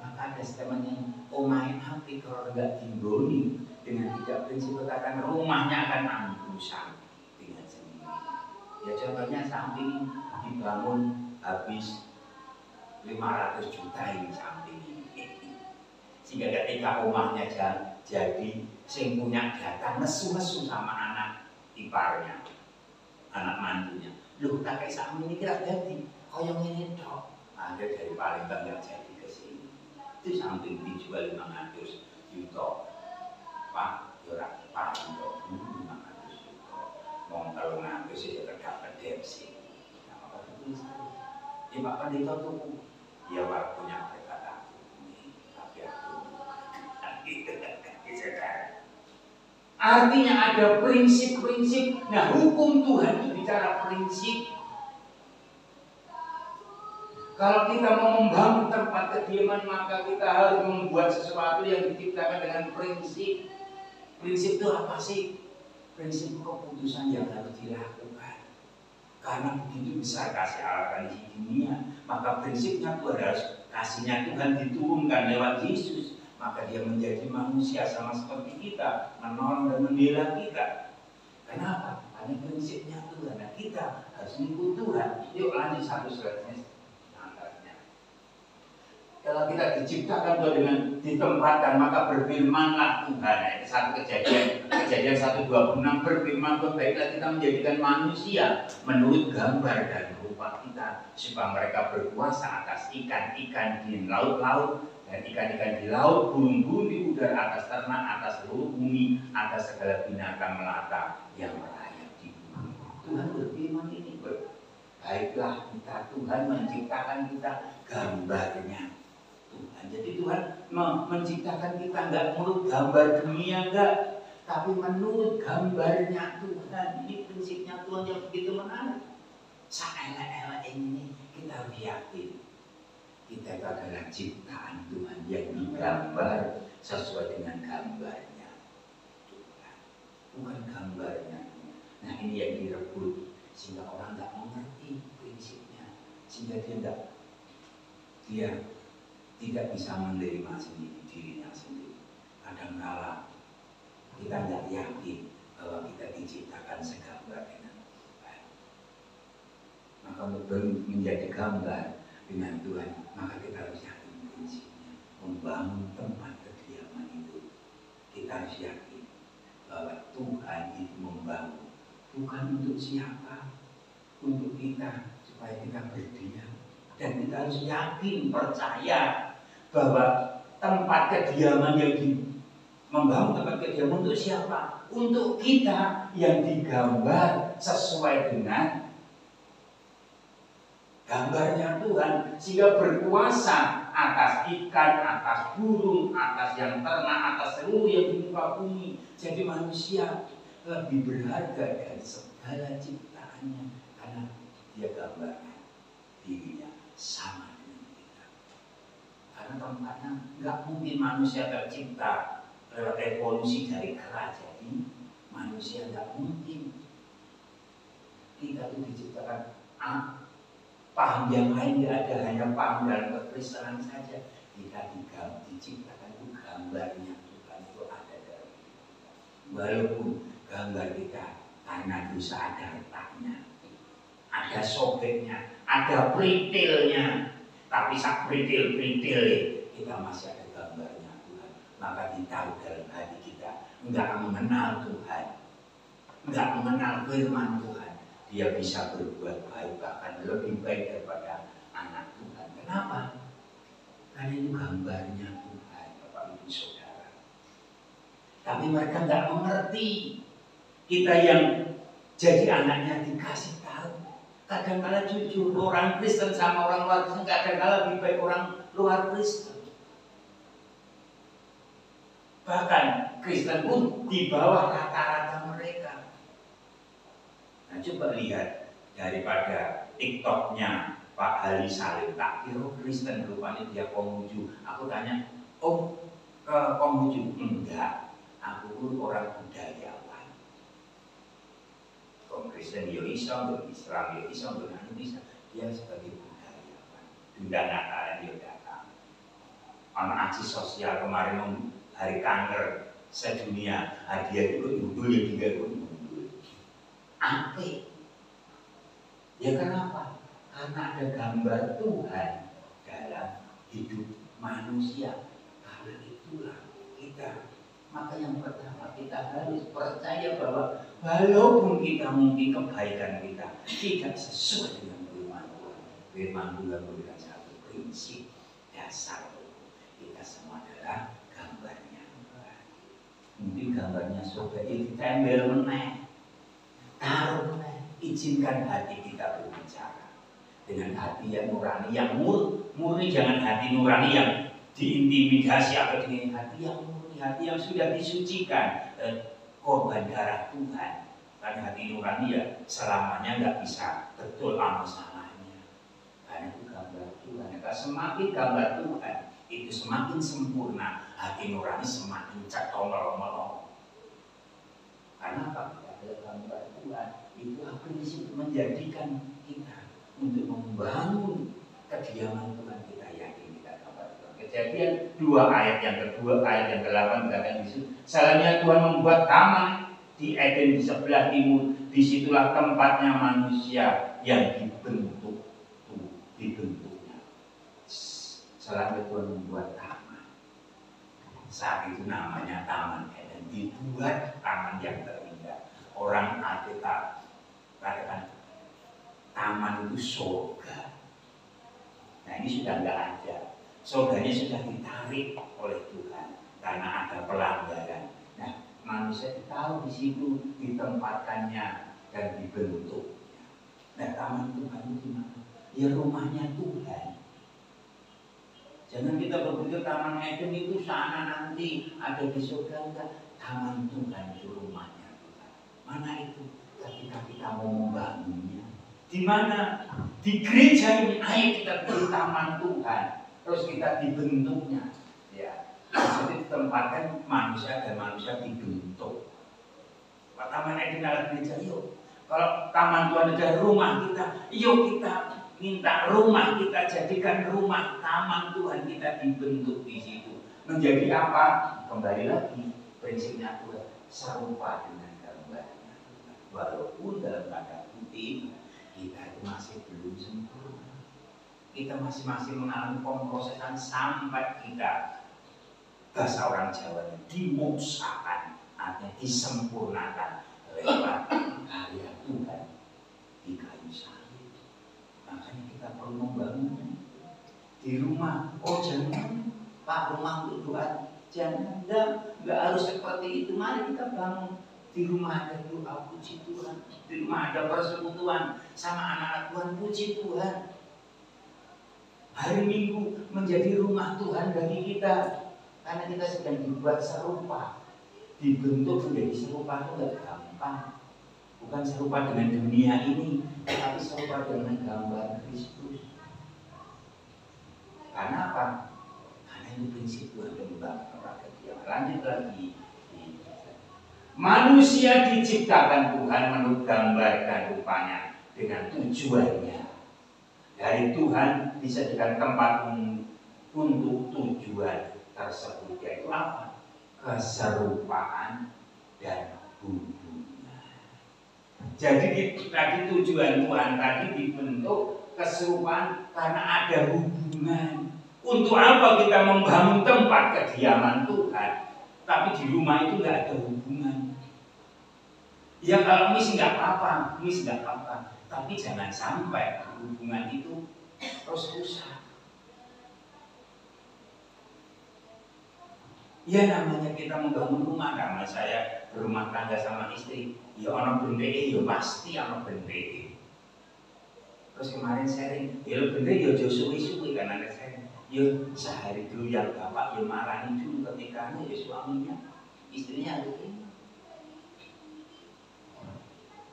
maka ada statementnya, omain hati kalau nggak tinggoni. Dengan tidak prinsip katakan rumahnya akan ambruk dengan sendiri. Ya contohnya samping dibangun habis 500 juta ini samping ini. Sehingga ketika rumahnya jadi sing punya datang nesu-nesu sama anak iparnya, anak mantunya. Loh tak kayak samping ini kira jadi koyong ini dok. Ada dari Palembang nggak jadi ke sini. Itu samping dijual 500 juta. Pak, ora paham kok, 500 juta. Wong kalau ngaku sih terdapat depsi. Nah, maka itu ya Pak Pendeta tuh, ya waktunya berkata, tapi aku artinya ada prinsip-prinsip. Nah, hukum Tuhan itu bicara prinsip. Kalau kita mau membangun tempat kediaman, maka kita harus membuat sesuatu yang diciptakan dengan prinsip. Prinsip itu apa sih? Prinsip keputusan yang harus dilakukan. Karena begitu besar kasih Allah di dunia, maka prinsipnya Tuhan harus kasihnya Tuhan diturunkan lewat Yesus. Maka dia menjadi manusia sama seperti kita, menolong dan membela kita. Kenapa? Karena prinsipnya Tuhan. Nah, kita harus mengikut Tuhan. Yuk lanjut satu slide. Kalau kita diciptakan dengan ditempatkan, maka berfirmanlah Tuhan. Itu satu kejadian 1:26 berfirman Tuhan, baiklah kita menjadikan manusia menurut gambar dan rupa kita, supaya mereka berkuasa atas ikan-ikan di laut-laut dan ikan-ikan di laut, burung-burung di udara, atas ternak, atas seluruh bumi, atas segala binatang melata yang merayap di bumi. Tuhan berfirman ini, baiklah kita, Tuhan menciptakan kita gambarnya Tuhan. Jadi Tuhan menciptakan kita enggak menurut gambar dunia enggak, tapi menurut gambarnya Tuhan. Ini prinsipnya Tuhan yang begitu menarik. Saelek-elek ini kita harus yakin kita itu adalah ciptaan Tuhan yang digambar sesuai dengan gambarnya Tuhan, bukan gambarnya. Nah ini yang direbut sehingga orang tidak mengerti prinsipnya, sehingga dia tidak bisa menerima sendiri dirinya sendiri. Kadang-kala kita tidak yakin bahwa kita diciptakan segambar dengan Tuhan. Maka untuk menjadi gambar dengan Tuhan, maka kita harus yakin prinsipnya. Membangun tempat kediaman itu, kita harus yakin bahwa Tuhan itu membangun bukan untuk siapa, untuk kita supaya kita berdiam. Dan kita harus yakin, percaya bahwa tempat kediaman yang membangun tempat kediaman untuk siapa? Untuk kita yang digambar sesuai dengan gambarnya Tuhan, sehingga berkuasa atas ikan, atas burung, atas yang ternak, atas seluruh yang di muka bumi. Jadi manusia lebih berharga dari segala ciptaannya karena dia gambarnya dirinya sama dengan kita. Karena tempatnya nggak mungkin manusia tercipta lewat evolusi dari kera jadi manusia, nggak mungkin. Kita itu diciptakan paham yang lain tidak ada, hanya paham dalam kekristenan saja. Kita diciptakan itu gambarnya Tuhan itu ada dalam kita. Walaupun gambar kita karena dosa ada retaknya, ada sobeknya, ada peritilnya, tapi sak peritil-peritil kita masih ada gambarnya Tuhan. Maka ditaruh dalam hati kita, enggak mengenal Tuhan, enggak mengenal firman Tuhan, dia bisa berbuat baik, bahkan lebih baik daripada anak Tuhan. Kenapa? Karena itu gambarnya Tuhan, Bapak Ibu Saudara. Tapi mereka enggak mengerti. Kita yang jadi anaknya dikasih tahu. Kadang-kala jujur, orang Kristen sama orang luar Kristen kadang-kala lebih baik orang luar Kristen. Bahkan Kristen pun di bawah rata-rata mereka. Nah coba lihat daripada TikToknya Pak Hali Salim, tak kira Kristen, rupanya dia Konghucu. Aku tanya, oh ke Konghucu? Enggak, aku pun orang budayawan. Orang Kristen dia Islam, orang Islam dia Islam, orang Indonesia dia sebagai budayawan. Duda Natalan dia datang. Anak aksi sosial kemarin hari kanker sedunia, hadiah ikut ngundul ya juga ikut ngundul. Apik. Ya kenapa? Karena ada gambar Tuhan dalam hidup manusia. Karena itulah kita. Maka yang pertama kita harus percaya bahwa walaupun kita mungkin kebaikan kita tidak sesuai dengan firman Tuhan. Firman Tuhan memberikan satu prinsip dasar. Kita semua adalah gambarnya. Mungkin gambarnya saudara itu ditempel meneh. Taruh meneh. Izinkan hati kita berbicara dengan hati yang nurani, yang murni, jangan hati nurani yang diintimidasi atau dengan hati yang murni, hati yang sudah disucikan korban darah Tuhan. Karena hati nurani ya selamanya nggak bisa betul amal salahnya. Karena itu gambar Tuhan. Maka semakin gambar Tuhan itu semakin sempurna, hati nurani semakin cetomel-melong. Karena apa? Adalah gambar Tuhan. Itu prinsip menjadikan kita untuk membangun kediaman Tuhan. Kita yakin kita gambar Tuhan. Kejadian 2 ayat yang kedua, ayat yang ke-8 dikatakan di situ. Salahnya Tuhan membuat taman di Eden di sebelah timur. Disitulah tempatnya manusia yang dibentuknya. Salahnya Tuhan membuat taman. Saat itu namanya Taman Eden. Dibuat taman yang terindah. Orang Alkitab katakan taman itu surga. Nah ini sudah enggak ada. Surganya sudah ditarik oleh Tuhan karena ada pelanggaran. Nah manusia tahu di situ ditempatkannya dan dibentuknya. Nah taman Tuhan itu gimana? Ya rumahnya Tuhan. Jangan kita berpikir taman Eden itu sana nanti ada di surga. Enggak. Taman Tuhan itu rumahnya Tuhan. Mana itu? Ketika kita mau membangunnya, Di mana? Di gereja ini, ayo kita beri taman Tuhan, terus kita dibentuknya. Ya, jadi ditempatkan manusia dan manusia dibentuk. Pak taman ini adalah gereja, yuk. Kalau taman Tuhan adalah rumah kita, yuk kita minta rumah kita jadikan rumah taman Tuhan, kita dibentuk di situ. Menjadi apa? Kembali lagi prinsipnya Tuhan, serupa dengan gambarnya. Walaupun dalam tanda kutip kita itu masih belum sempurna. Kita masing-masing mengalami pemrosesan sampai kita bahasa orang Jawa dimuksakan, artinya disempurnakan lewat karya Tuhan di kayu salib. Makanya kita perlu membangun di rumah. Oh jangan Pak, rumah untuk doa, jangan, nggak harus seperti itu. Mari kita bangun di rumah, ada doa puji Tuhan, di rumah ada persekutuan sama anak-anak Tuhan, puji Tuhan. Hari Minggu menjadi rumah Tuhan bagi kita, karena kita sedang dibuat serupa, dibentuk menjadi serupa itu nggak gampang. Bukan serupa dengan dunia ini, tapi serupa dengan gambar Kristus. Karena apa? Karena ini prinsip Tuhan membangun rakyat dia. Lanjut lagi. Manusia diciptakan Tuhan menurut gambar dan rupanya dengan tujuannya. Dari Tuhan disediakan tempat untuk tujuan tersebut, yaitu apa? Keserupaan dan hubungan. Jadi tadi tujuan Tuhan tadi dibentuk keserupaan karena ada hubungan. Untuk apa kita membangun tempat kediaman Tuhan, tapi di rumah itu nggak ada hubungan? Ya kalau misi nggak apa-apa, tapi jangan sampai hubungan itu terus rusak. Ya namanya kita membangun rumah, karena saya berumah tangga sama istri, ya ono bendeke, ya pasti ono bendeke. Terus kemarin sharing, ya bendeke ya jauh suwi-suwi karena saya, ya sehari dulu yang bapak ya marani dulu ketika ya suaminya, istrinya ada ini.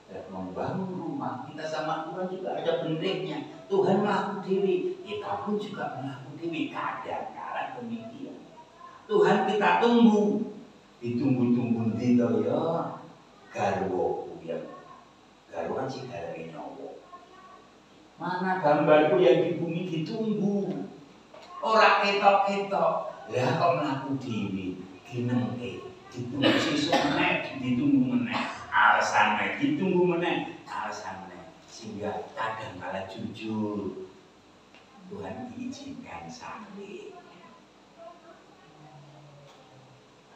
Dan membangun rumah kita sama Tuhan juga ada bentuknya. Tuhan melaku diri, kita pun juga melaku diri. Kadang-kadang demikian. Tuhan kita tunggu, ditunggu-tunggu di ya garwo ya. Garwo kan sih dari nyawa. Mana gambarku yang di bumi ditunggu. Orang ketok-ketok, lah kok melaku diri, ginengke, ditunggu sesuk meneh, ditunggu meneh. Alasan ditunggu meneh, alasan meneh, sehingga kadang kala jujur Tuhan diizinkan sakit.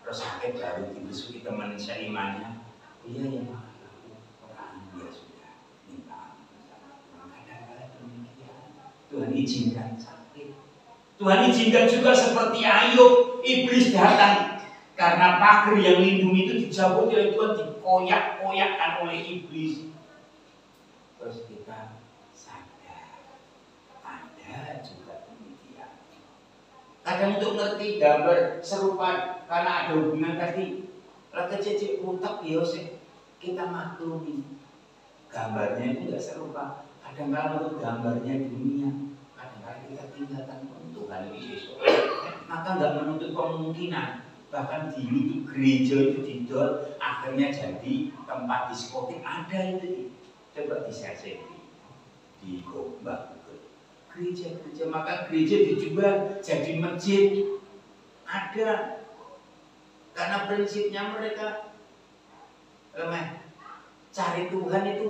Terus sakit baru dibesui teman seimannya, iya ya Pak, orang dia sudah minta kadang kala demikian. Tuhan izinkan sakit. Tuhan izinkan juga seperti Ayub, iblis datang. Karena pagar yang lindung itu dijabut oleh Tuhan, dikoyak-koyakkan oleh iblis. Terus kita sadar, ada juga demikian. Kadang untuk ngerti gambar serupa, karena ada hubungan tadi, lagi cecik utak biasa, kita maklumi. Gambarnya itu tidak serupa. Kadang-kadang menurut gambarnya dunia, kadang-kadang kita tinggalkan untuk hal ini sesuatu. Maka nggak menuntut kemungkinan. Bahkan di itu gereja itu didol, akhirnya jadi tempat diskotik ada itu. Coba di-search di Google. Gereja-gereja, maka gereja dijual jadi masjid. Ada. Karena prinsipnya mereka cari Tuhan itu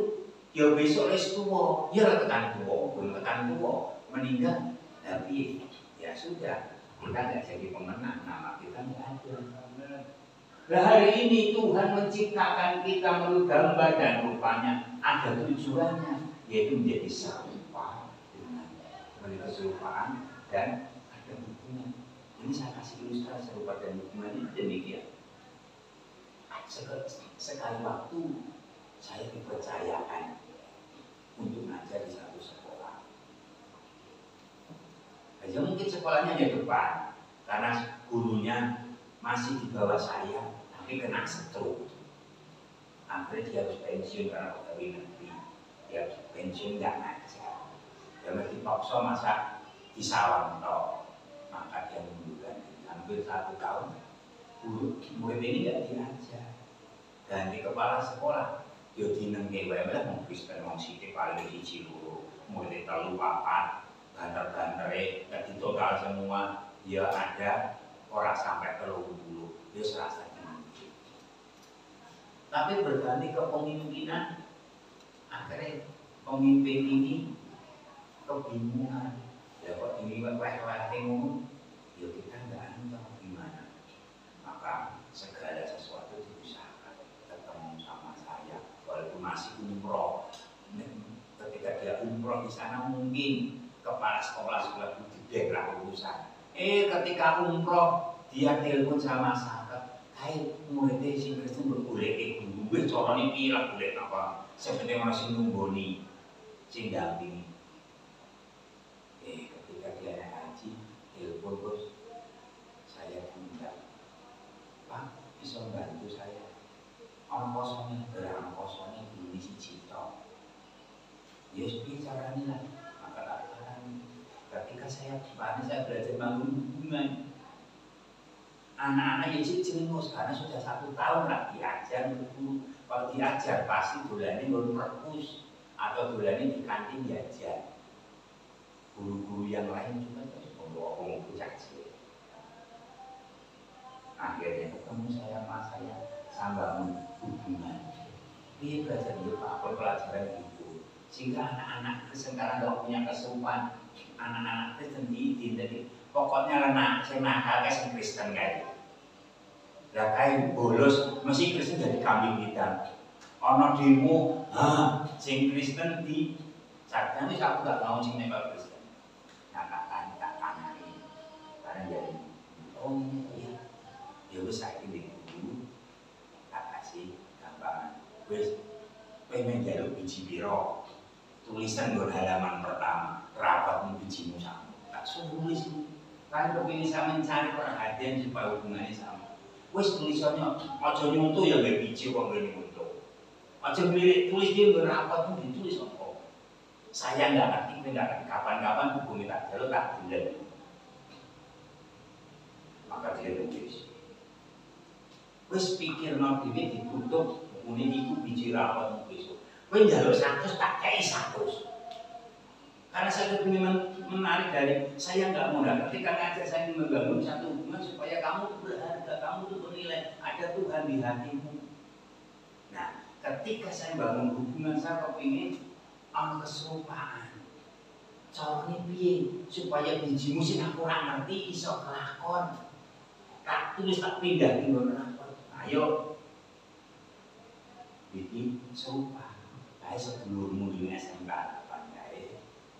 ya besok les tua, ya tekan tua, belum tekan tua, meninggal, tapi ya sudah. Kita nggak jadi pemenang, nama kita nggak ada. Nah hari ini Tuhan menciptakan kita menurut gambar dan rupanya, ada tujuannya, yaitu menjadi serupa dengan keserupaan dan ada hubungan. Ini saya kasih ilustrasi serupa dan hubungan ini demikian. Sekali waktu saya dipercayakan untuk mengajar di satu sekolah. Ya mungkin sekolahnya di depan, karena gurunya masih di bawah saya, tapi kena stroke. Akhirnya dia harus pensiun karena pegawai negeri. dia pensiun nggak ngajar. Dia mesti paksa masa di sawah toh, maka dia mengundurkan diri. Hampir 1 tahun, murid ini nggak diajar. Dan di kepala sekolah, dia dinengke wae mau Kristen mau sithik paling 1 loro, murid 3 4, banter-bantere, jadi total semua dia ada orang sampai 30, dia serasa dinengke. Tapi berganti kepemimpinan, akhirnya pemimpin ini kebingungan. Ya kok ini weh-weh ngono, ya kita nggak tahu gimana. Maka segala sesuatu diusahakan. Ketemu sama saya, walaupun masih umroh. Ketika dia umroh di sana mungkin kepala sekolah sudah dibeklah urusan. Ketika umroh dia telepon sama saya, hai muridnya sing Kristen bergolek guru, wis carane piye lah golek apa? Sebenarnya orang sing nunggoni, sing dampingi. Ketika dia naik haji, telepon bos, saya diundang. Pak, bisa bantu saya? Orang kosongnya, gerak kosongnya belum isi cito. Ya, seperti caranya lah. Maka tak caranya. Ketika saya belajar bangun hubungan, anak-anak yang cicing karena sudah 1 tahun lah diajar dulu. Kalau diajar pasti bulannya baru perpus atau bulannya di kantin diajar. Guru-guru yang lain juga ngomong kecil. Akhirnya ketemu saya sama saya bangun hubungan. Dia belajar dia apa pelajaran itu, sehingga anak-anak sekarang nggak punya kesurupan. Anak-anak Kristen jadi pokoknya anak saya nakal kayak Kristen kayak. Lah kayak bolos mesti Kristen jadi kambing hitam. Ono demo, sing Kristen di sadang wis aku gak mau sing nembak Kristen. Tak kanani. Karena jadi oh iya. Ya wis saiki dulu tak kasih gambaran. Wis pengen jaluk biji piro. Tulisan nggon halaman pertama, rapatmu bijimu sama. Tak suruh tulis. Kan kepengin sampean mencari perhatian supaya hubungannya sama. Wis tulisannya aja nyuntuh ya gak biji kok ngene nyuntuh. Aja milik tulis dia berapapun ditulis apa. Saya nggak ngerti, kapan-kapan hubungi tak jalur tak bilang. Maka dia tulis. Wis pikir nang dhewe ditutup muni iku biji rapat besok. Kowe njaluk 100 tak kei 100. Karena saya ingin menarik dari saya nggak mau ketika ngajar saya membangun satu hubungan supaya kamu berharga, kamu itu bernilai, ada Tuhan di hatimu. Nah, ketika saya bangun hubungan saya kepingin ana keserupaan. Carane piye supaya bijimu sing aku ora ngerti iso kelakon. Tak tulis tak pindah ning rapor. Ayo. Bikin serupa. Bae sedulurmu di SMK apa gawe.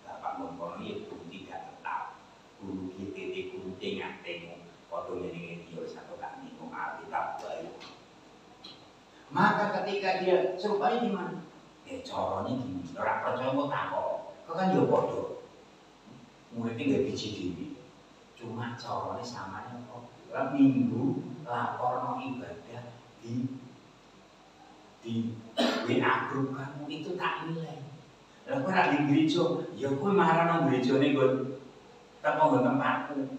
Bapak ngomong itu tidak tetap. Guru GTT guru tengah-tengah padha ngene-ngene yo satu tak bingung Alkitab bae. Maka ketika dia serupanya gimana? Caranya gini, orang percaya kok takut. Kau kan ya bodoh. Muridnya gak biji diri. Cuma caranya samanya kok. Minggu lapor no ibadah di WA grup kamu itu tak nilai. Lalu kau di gereja, ya kau marah no gereja nih gue. Tapi tempatku.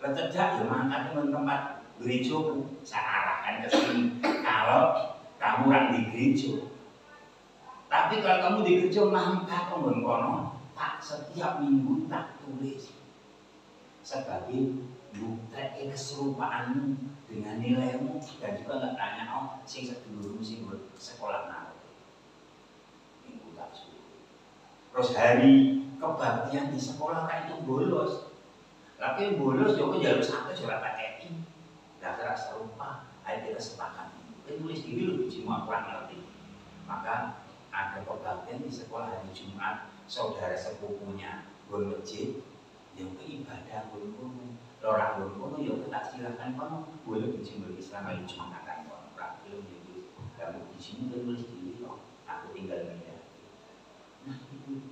Lalu tidak ya mangkat di tempat gereja saya arahkan ke sini. Kalau kamu orang di gereja. Tapi kalau kamu di gereja mangkat kono tak setiap minggu tak tulis sebagai bukti keserupaanmu dengan nilaimu dan juga nggak tanya sing sedulurmu sing sekolah naruh minggu tak suruh. Terus hari kebaktian di sekolah kan itu bolos. Tapi bolos juga jalur satu surat pakai ini. Dasar serupa, ayo kita sepakat. Tulis diri lu cuma kurang ngerti. Maka ada kebaktian di sekolah hari Jumat, saudara sepupunya gon masjid yang ke ibadah gon kono. Orang gon kono yo tak silakan kono, boleh dijumpai Islam hari Jumat kan kono. Ora belum itu. Kamu di sini tulis diri kok. Aku tinggal media. Nah itu.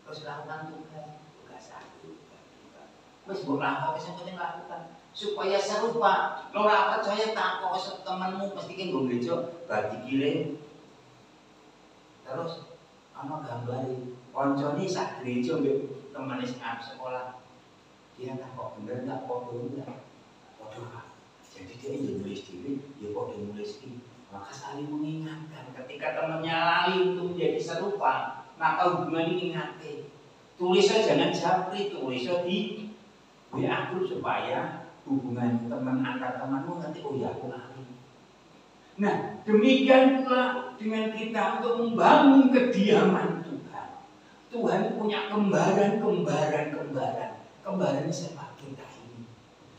Terus lakukan tugas aku. Wis mbok lakukan sing penting lakukan supaya serupa. Lo ora percaya tak kok temanmu mesti kan nggo gereja bagi kirim. Terus ana gambare koncone sak gereja mbek temene sing arep sekolah. Dia tak kok bener enggak padha enggak. Padha Pak. Jadi dia yang nulis diri, dia padha nulis iki. Maka saling mengingatkan ketika temannya lali untuk menjadi serupa, maka hubungan ini ingatkan. Tulisnya jangan japri, tulisnya di WA group supaya hubungan teman antar temanmu nanti oh ya aku lali. Nah demikian pula dengan kita untuk membangun kediaman Tuhan. Tuhan punya kembaran. Kembarannya siapa? Kita ini.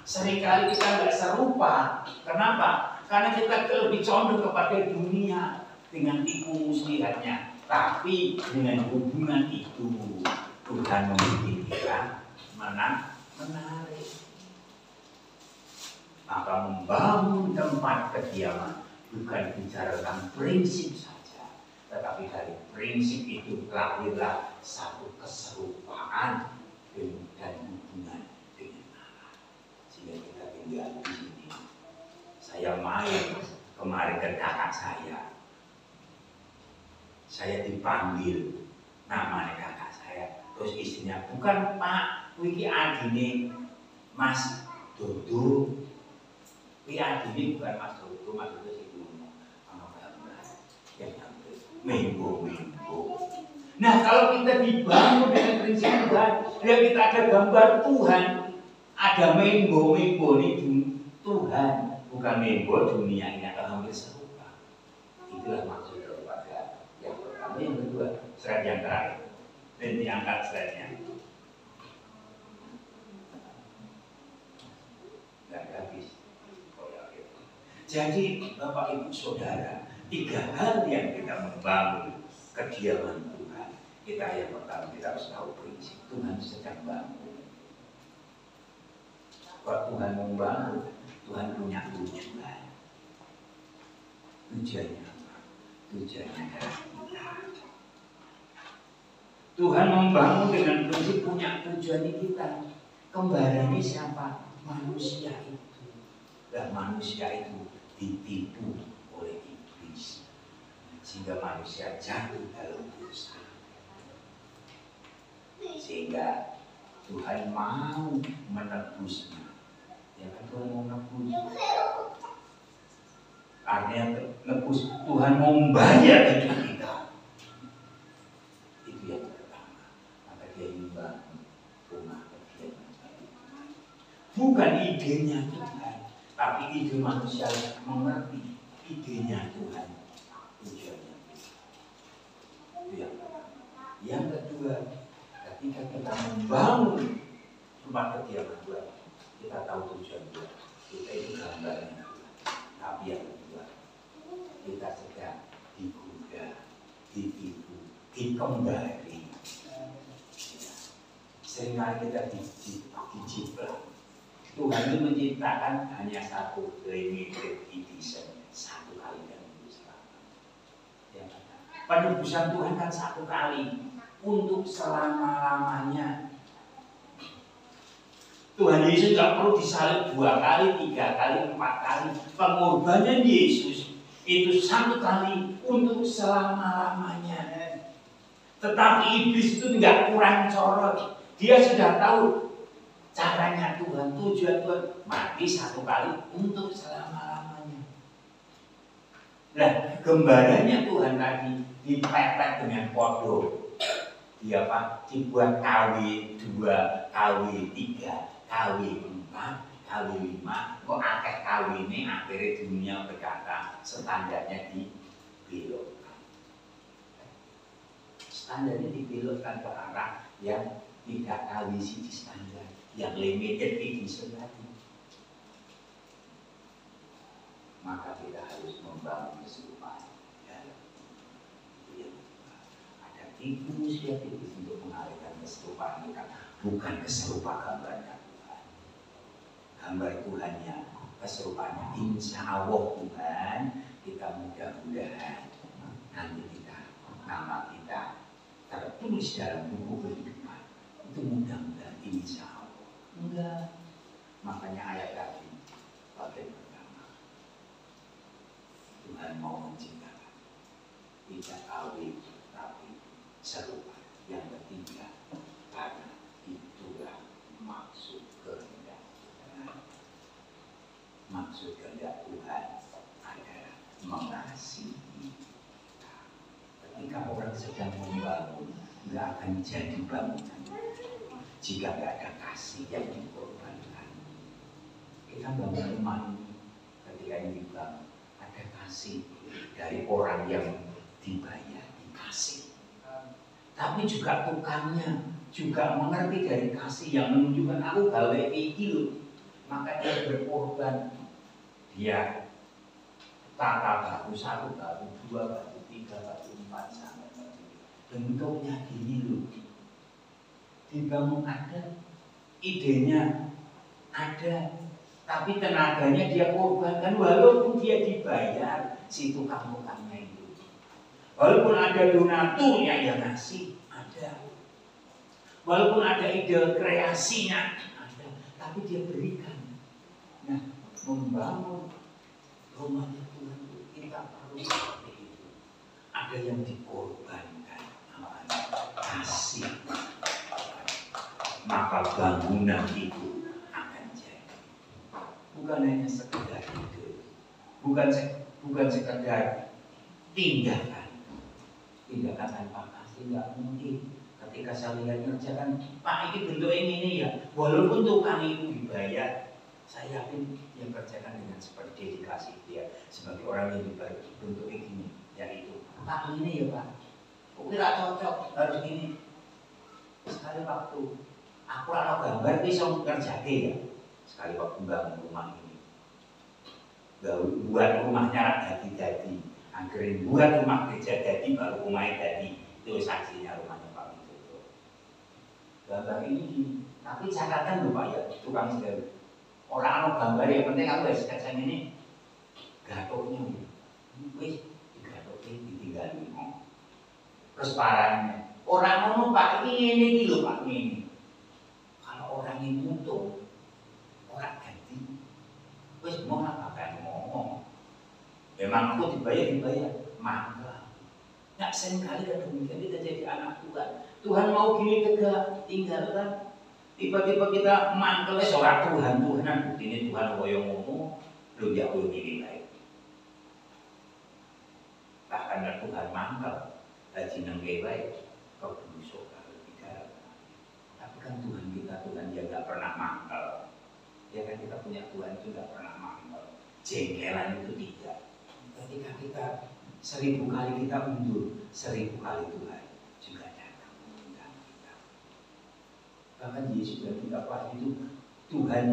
Seringkali kita nggak serupa. Kenapa? Karena kita lebih condong kepada dunia dengan tipu muslihatnya. Tapi dengan hubungan itu Tuhan membuat kita menarik. Maka membangun tempat kediaman bukan bicara tentang prinsip saja, tetapi dari prinsip itu lahirlah satu keserupaan dan hubungan dengan Allah. Sehingga kita tinggal di sini. Saya main kemarin ke kakak saya dipanggil namanya kakak saya, terus istrinya bukan Pak, wiki adine Mas Dodo, wiki adine bukan Mas Dodo, Mas Dodo sih dulu, yang membo. Nah kalau kita dibangun dengan prinsip Tuhan, ya kita ada gambar Tuhan, ada membo ini Tuhan. Bukan membuat dunia ini akan hampir serupa. Itulah maksud daripada yang pertama. Yang kedua, slide yang terakhir. Dan diangkat slide-nya. Nggak habis. Jadi, Bapak Ibu Saudara, 3 hal yang kita membangun kediaman Tuhan. Kita yang pertama, kita harus tahu prinsip Tuhan sedang bangun. Kalau Tuhan membangun, Tuhan punya tujuan. Tujuannya apa? Tujuannya adalah kita. Tuhan membangun dengan prinsip punya tujuan kita. Kembarannya siapa? Manusia itu. Dan manusia itu ditipu oleh iblis. Sehingga manusia jatuh dalam dosa. Sehingga Tuhan mau menebusnya. Ya kan Tuhan mau nebus. Artinya nebus, Tuhan mau membayar hidup kita. Itu yang pertama. Maka dia membangun rumah kediaman. Bukan idenya Tuhan, tapi ide manusia mengerti idenya Tuhan. Tujuannya itu yang pertama. Yang kedua, ketika kita membangun rumah kediaman Tuhan, kita tahu tujuan Tuhan. Kita itu gambarnya Tuhan. Tapi yang kedua, kita sedang digoda, ditipu, dikembali. Seringkali kita dijiplak. Tuhan itu menciptakan hanya satu limited edition, satu kali dan ya, penebusan Tuhan kan satu kali untuk selama-lamanya. Tuhan Yesus tidak perlu disalib 2 kali, 3 kali, 4 kali. Pengorbanan Yesus itu 1 kali untuk selama-lamanya. Tetapi iblis itu tidak kurang corot. Dia sudah tahu caranya Tuhan, tujuan Tuhan, mati 1 kali untuk selama-lamanya. Nah, gambarannya Tuhan tadi dipepet dengan podo. Dia apa? Dibuat KW 2, KW 3. KW 4, KW 5, kok akeh KW ini akhirnya dunia berkata standarnya dibelokkan. Standarnya dibelokkan ke arah yang tidak KW siji standar, yang limited edition tadi. Maka kita harus membangun keserupaan. Ada tipu muslihat untuk mengalihkan keserupaan kita, bukan keserupaan gambarnya. Gambar Tuhannya, keserupaannya, insya Allah Tuhan, kita mudah-mudahan nanti nama kita tertulis dalam buku kehidupan. Itu mudah-mudahan insya Allah. Enggak. Makanya ayat tadi bagian pertama, Tuhan mau menciptakan tidak kawin tapi serupa. Yang ketiga, karena itulah maksud kehendak Tuhan. Maksud kehendak Tuhan adalah mengasihi kita. Ketika orang sedang membangun, nggak akan jadi bangunan jika nggak ada kasih yang dikorbankan. Kita bangun rumah ini, ketika ini dibangun, ada kasih dari orang yang dibayar, dikasih. Tapi juga tukangnya juga mengerti dari kasih yang menunjukkan aku gawe iki lho. Maka dia berkorban. Dia tata batu 1, batu 2, batu 3, batu 4 sampai batu 5. Bentuknya gini loh. Dibangun ada, idenya ada, tapi tenaganya dia korbankan walaupun dia dibayar si tukang-tukangnya itu. Walaupun ada donaturnya yang ngasih, ada. Walaupun ada ide kreasinya, ada. Tapi dia berikan. Nah, membangun rumahnya Tuhan kita perlu seperti itu. Ada yang dikorbankan, kasih. Maka bangunan itu akan jadi. Bukan hanya sekedar ide, bukan sekedar tindakan tanpa kasih nggak mungkin. Ketika saya lihat ngerjakan, Pak ini bentuk ini ya, walaupun tukang itu dibayar, saya yakin yang kerjakan dengan seperti dedikasi dia sebagai orang yang dibayar bentuk ini, yaitu Pak ini ya Pak, kok kira cocok harus ini. Sekali waktu aku kalau gambar bisa ngerjake ya, sekali waktu bangun rumah ini, buat rumahnya jadi, anggerin buat rumah gereja jadi baru rumahnya jadi. Itu saksinya rumahnya Pak Widodo. Gambar ini, tapi catatan lho Pak ya, tukang segala. Orang gambar yang penting aku ya sketsa ini gatoknya, wis digatoknya ditinggalin. Terus parahnya, orang ngomong Pak ini lho Pak ini. Kalau orang ini untung, orang ganti, wis mau apa kan ngomong. Memang aku dibayar, mangga. Nggak seringkali kan demikian kita jadi anak Tuhan. Tuhan mau gini tegak, tinggalkan. Tiba-tiba kita mangkel seorang Tuhan-Tuhanan. Buktinya Tuhan koyo ngomong, lu dia koyo gini baik. Bahkan Tuhan mangkel, haji nengke baik, kau busuk kalau tidak. Tapi kan Tuhan kita Tuhan yang nggak pernah mangkel. Ya kan kita punya Tuhan itu nggak pernah mangkel. Jengkelan itu tidak. Ketika kita 1000 kali kita mundur, 1000 kali Tuhan juga datang mengundang kita. Bahkan Yesus dan kita pahami itu Tuhan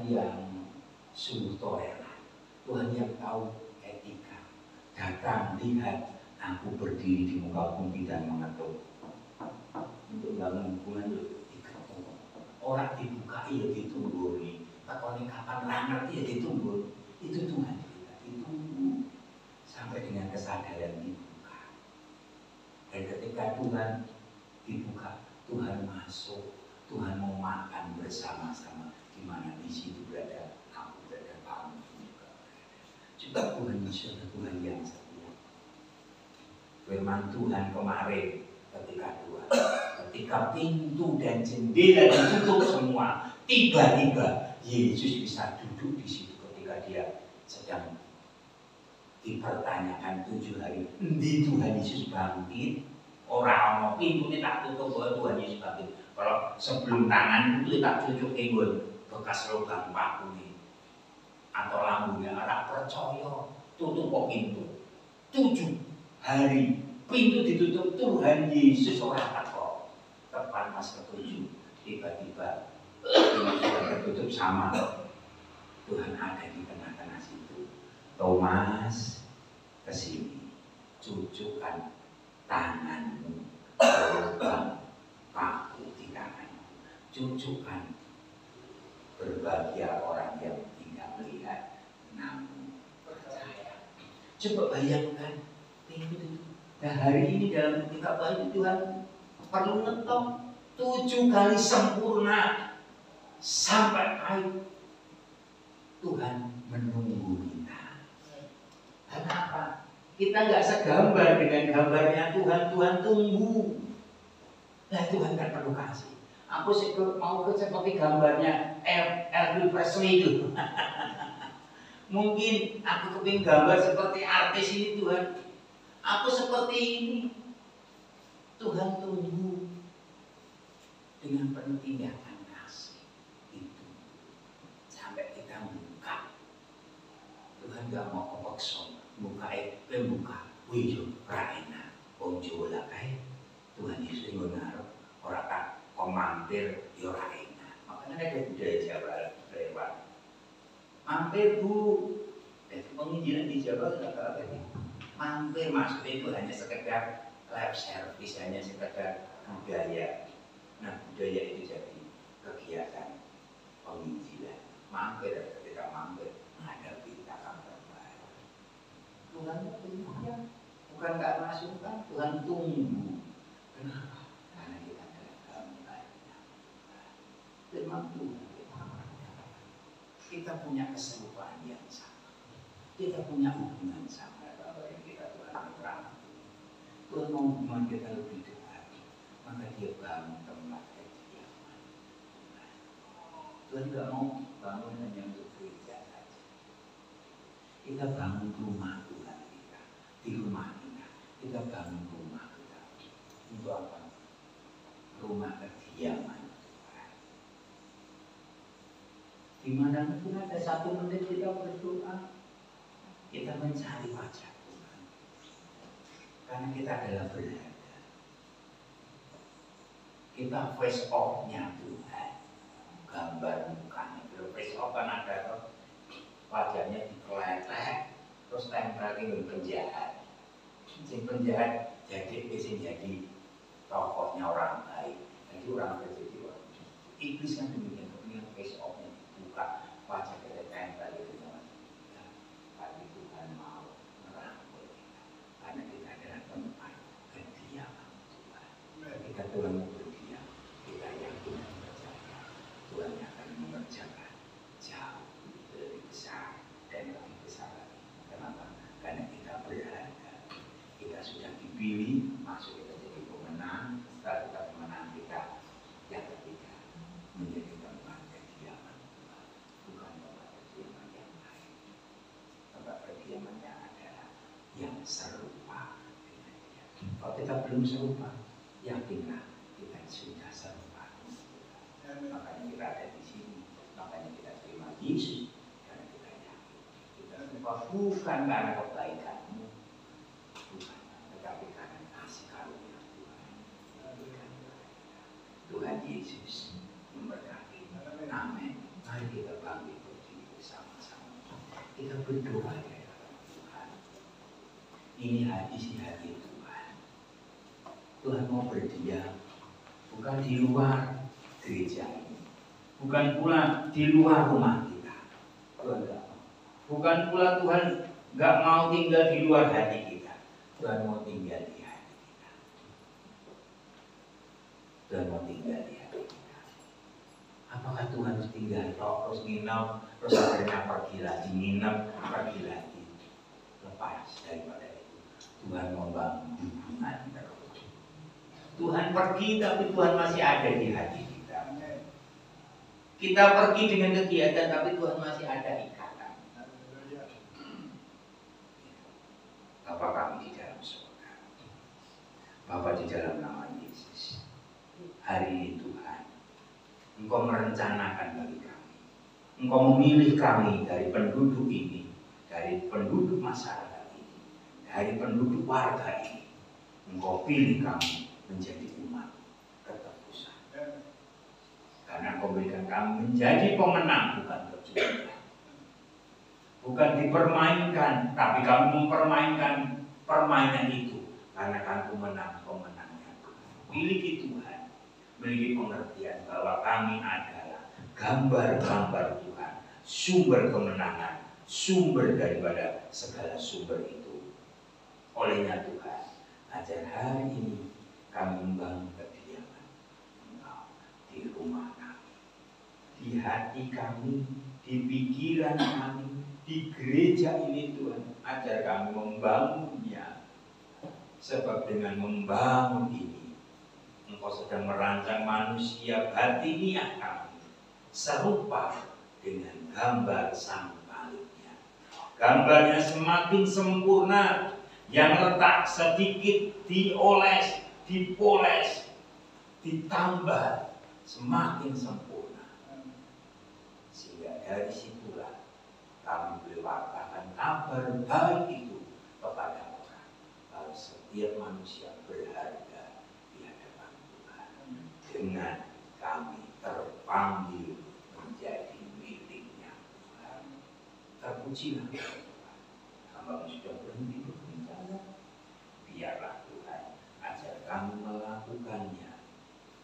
yang sungguh toleran, Tuhan yang tahu etika. Datang lihat aku berdiri di muka bumi dan mengetuk untuk bangun hubungan diketuk. Orang dibukai ya ditungguri, takoni kapan lah ngerti ya ditunggu. Itu Tuhan kita ditunggu sampai dengan kesadaran dibuka. Dan ketika Tuhan dibuka, Tuhan masuk, Tuhan mau makan bersama-sama. Di mana di situ berada, aku berada, kamu juga berada. Juga Tuhan Yesus adalah Tuhan yang setia. Firman Tuhan kemarin ketika pintu dan jendela ditutup semua, tiba-tiba Yesus bisa duduk di situ ketika dia sedang dipertanyakan 7 hari. Di Tuhan Yesus bangkit, orang pintu ini tak tutup bahwa Tuhan Yesus bangkit. Kalau sebelum tangan itu tak cucuk enggon bekas lubang paku ini atau lambungnya, orang percaya tutup kok pintu. 7 hari pintu ditutup, Tuhan Yesus orang takut. Tepat pas ke-7 tiba-tiba pintu sudah tertutup sama Tuhan ada di tengah-tengah situ. Thomas, kesini, cucukkan tanganmu ke lubang paku di tanganmu. Cucukkan. Berbahagia orang yang tidak melihat namun percaya. Coba bayangkan pintu itu. Nah hari ini dalam kitab Wahyu Tuhan perlu ngetok 7 kali sempurna sampai akhir. Tuhan menunggu kita. Kenapa? kita nggak segambar dengan gambarnya Tuhan. Tuhan tunggu. Nah Tuhan kan perlu kasih. Aku mau seperti gambarnya Elvis Presley itu. Mungkin aku kepingin gambar seperti artis ini Tuhan. Aku seperti ini. Tuhan tunggu dengan penuh tindakan kasih itu sampai kita buka. Tuhan gak mau kepeksa buka wujud raina onjola kae Tuhan Yesus ngono ora tak komandir yo raina. Makanya ada budaya Jawa lewat mampir Bu. Jadi penginjilan di Jawa nggak apa ini. Mampir maksudnya itu hanya sekedar lab service, hanya sekedar budaya. Nah budaya itu jadi kegiatan penginjilan. Mampir ketika mampir ada kita kabar baik. Tuhan ya, bukan nggak masukkan, Tuhan tunggu. Kenapa? Karena kita adalah gambarnya. Memang Tuhan kita punya keserupaan yang sama. Kita punya hubungan sama apa yang kita Tuhan berang. Tuhan mau hubungan kita lebih dekat, maka dia bangun tempat kediaman. Tuhan tidak mau bangun hanya untuk gereja saja. Kita bangun rumah Tuhan kita, di rumah kita. Kita bangun rumah kita untuk apa? Rumah kediaman. Di mana pun ada 1 menit kita berdoa, kita mencari wajah Tuhan. Karena kita adalah berharga. Kita face off-nya Tuhan. Gambar mukanya. Face off kan ada wajahnya dikeletek, terus tempel di penjahat. Si penjahat jadi tokohnya orang baik. Jadi orang berjadi orang. Iblis kan demikian, kemudian face off-nya buka wajah kita tempel itu teman. Tapi Tuhan mau merangkul kita, karena kita adalah tempat kediaman Tuhan. Kita Tuhan mau berdiam, kita yakin dan percaya Tuhan akan mengerjakan jauh lebih besar dan lebih besar lagi. Kenapa? Karena kita berharga. Kita sudah dipilih, masuk kita jadi pemenang. Setelah kita pemenang, kita yang ketiga menjadi tempat kediaman Tuhan, bukan tempat kediaman yang lain. Tempat kediaman yang adalah yang serupa dengan Dia. Kalau kita belum serupa, yakinlah kita sudah serupa dengan Tuhan. Makanya kita ada di sini, makanya kita terima Yesus, karena kita yakin kita serupa bukan karena kebaikanmu, bukan, tetapi karena kasih karunia Tuhan. Tuhan Yesus memberkati. Amin. Mari kita bangkit berdiri bersama-sama. Kita berdoa ya Tuhan. Ini isi hati Tuhan. Tuhan mau berdiam, bukan di luar gereja ini, bukan pula di luar rumah kita. Tuhan tidak mau. Bukan pula Tuhan nggak mau tinggal di luar hati kita. Tuhan mau tinggal di hati kita. Tuhan mau tinggal di hati kita. Apakah Tuhan harus tinggal terus nginep, terus akhirnya pergi lagi nginep, pergi lagi? Lepas daripada itu, Tuhan membangun hubungan terus. Tuhan pergi tapi Tuhan masih ada di hati kita. Kita pergi dengan kegiatan tapi Tuhan masih ada ikatan. Bapa kami di dalam surga, Bapa di dalam nama Yesus, hari ini Tuhan, Engkau merencanakan bagi kami. Engkau memilih kami dari penduduk ini, dari penduduk masyarakat ini, dari penduduk warga ini. Engkau pilih kami menjadi umat ketebusan. Karena Engkau berikan kami menjadi pemenang, bukan pejuang. Bukan dipermainkan, tapi kami mempermainkan permainan itu. Karena kami pemenangnya. Miliki Tuhan, memiliki pengertian bahwa kami adalah gambar-gambar Tuhan, sumber kemenangan, sumber daripada segala sumber itu. Olehnya Tuhan, ajar hari ini kami membangun kediaman Engkau di rumah kami, di hati kami, di pikiran kami, di gereja ini Tuhan. Ajar kami membangunnya Sebab dengan membangun ini, engkau sedang merancang manusia batiniah kami serupa dengan gambar sang baliknya. Gambarnya semakin sempurna, yang letak sedikit dioles, dipoles, ditambah semakin sempurna. Sehingga dari situlah kami boleh wartakan kabar baik itu kepada orang, bahwa setiap manusia berharga di hadapan Tuhan. Dengan kami terpanggil menjadi miliknya Tuhan. Terpujilah Tuhan. Hamba sudah berhenti berbicara. Biarlah Tuhan ajar kami melakukannya,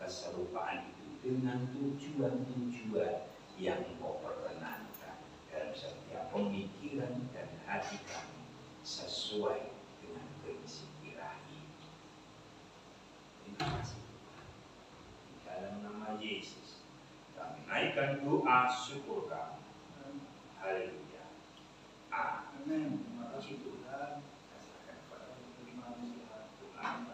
keserupaan itu dengan tujuan-tujuan yang Engkau perkenankan dalam setiap pemikiran dan hati kami sesuai dengan prinsip ilahi. Terima kasih Tuhan. Di dalam nama Yesus kami naikkan doa syukur kami. Haleluya. Amin. Terima kasih Tuhan. Kasihkan kepada manusia Tuhan.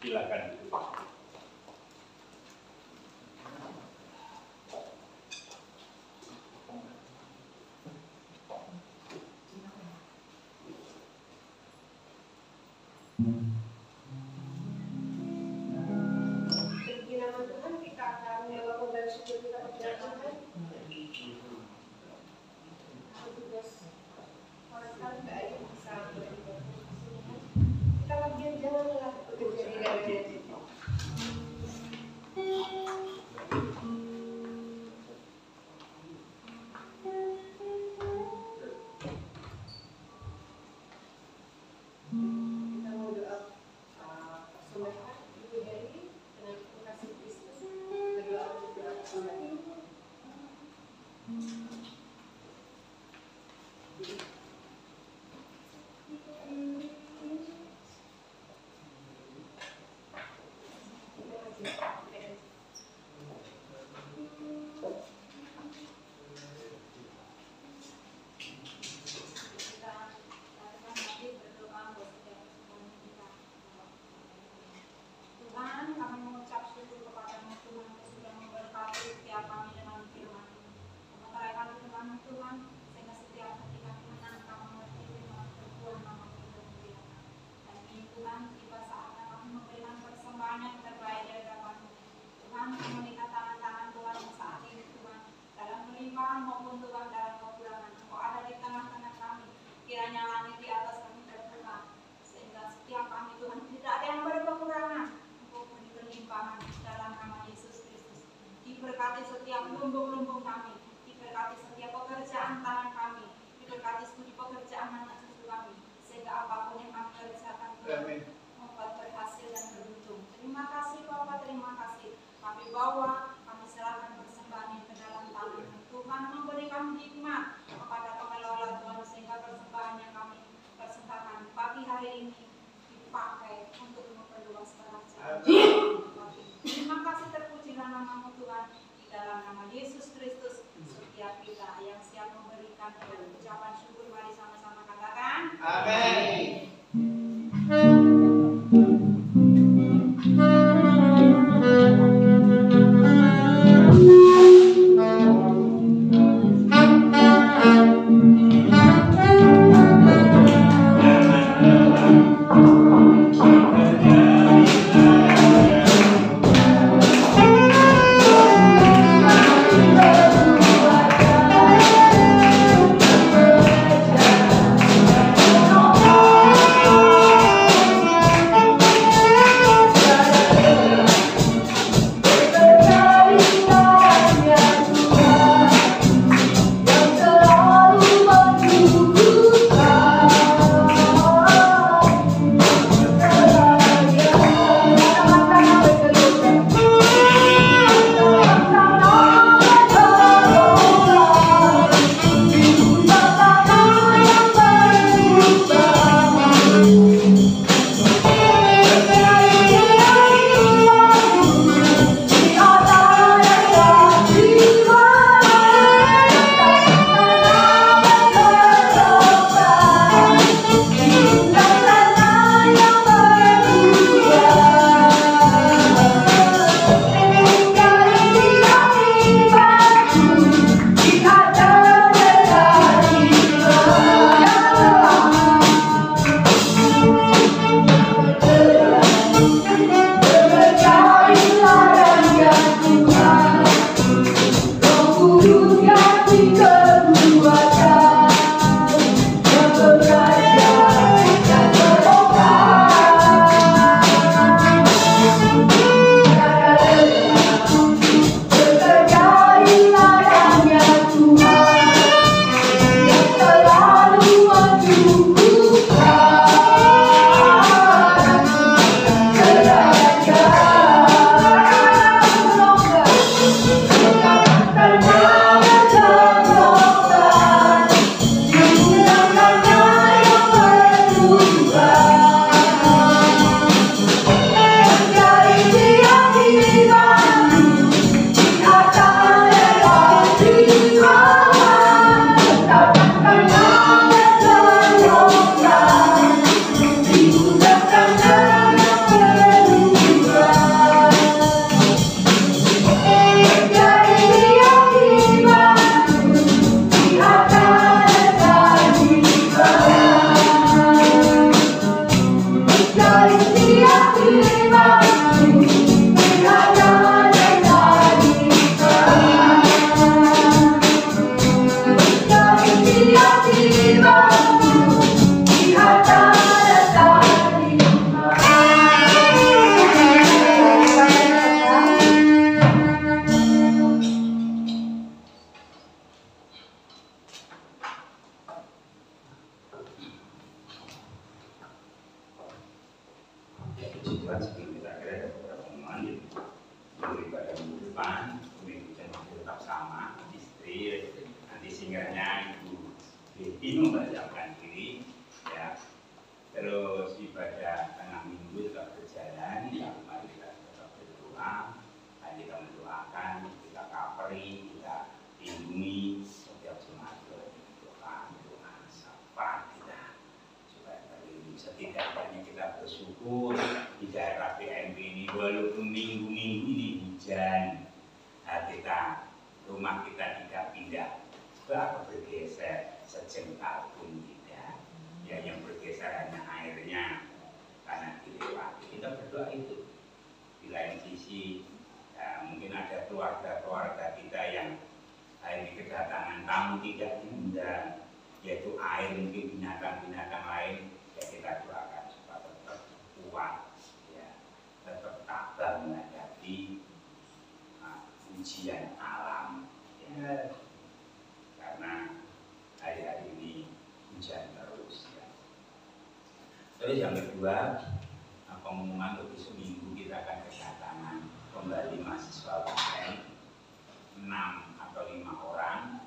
Silakan duduk. Di nama Tuhan kita akan melakukan dan syukur kita kepada Tuhan. Tugas orang sekali tidak ada yang bisa beribadah. Kita lagi janganlah bekerja di dalam diri. Kita mau doa persembahan Ibu Heri dengan kasih Kristus, berdoa untuk doa persembahan. Tuhan, kami mengucap syukur kepada-Mu Tuhan, yang sudah memberkati setiap kami dengan firman-Mu. Memelihara Tuhan, Tuhan, sehingga setiap hati kami menangkap mengerti firman Tuhan, nama Tuhan. Dan ini Tuhan, tiba saatnya kami memberikan persembahan yang terbaik dari hadapan-Mu. Tuhan, kami melihat tangan-tangan Tuhan yang saat ini Tuhan, dalam melimpahan maupun Tuhan dalam kekurangan. Engkau ada di tengah-tengah kami, kiranya langit di atas kami terbuka, sehingga setiap kami Tuhan tidak ada yang berkekurangan. Limpahan dalam nama Yesus Kristus. Diberkati setiap lumbung-lumbung kami, diberkati setiap pekerjaan tangan kami, diberkati studi pekerjaan anak cucu kami, sehingga apapun yang kami kerjakan membuat berhasil dan beruntung. Terima kasih Bapak, terima kasih. Kami bawa, kami serahkan persembahan ini ke dalam tangan Tuhan, memberikan hikmat kepada pengelola Tuhan, sehingga persembahan yang kami persembahkan pagi hari ini dipakai untuk memperluas kerajaan. Terima kasih, terpujilah nama-Mu Tuhan, di dalam nama Yesus Kristus. Setiap kita yang siap memberikan ucapan syukur, mari sama-sama katakan amin. Oh kan segini, kita kira ada beberapa omongan daripada minggu depan, minggu masih tetap sama, istri, nanti singgahnya ibu Betty mempersiapkan diri, ya. Terus ibadah tengah minggu tetap berjalan, ya, mari kita tetap berdoa, kita mendoakan, kita kaperi, kita lindungi setiap jemaat doa, sapa kita supaya terlindungi. Setidaknya kita bersyukur di daerah PMP ini walaupun minggu-minggu ini hujan, kita rumah kita tidak pindah, atau bergeser sejengkal pun tidak. Ya, yang bergeser hanya airnya karena dilewati. Kita berdoa itu. Di lain sisi, ya, mungkin ada keluarga-keluarga kita yang hari kedatangan tamu tidak diundang, yaitu air, mungkin binatang-binatang lain, ya kita doakan supaya tetap kuat, ya, tetap tabah menghadapi ujian alam, ya. Karena hari-hari ini hujan terus, ya. Terus yang kedua, pengumuman untuk seminggu kita akan kedatangan kembali mahasiswa UN 6 atau 5 orang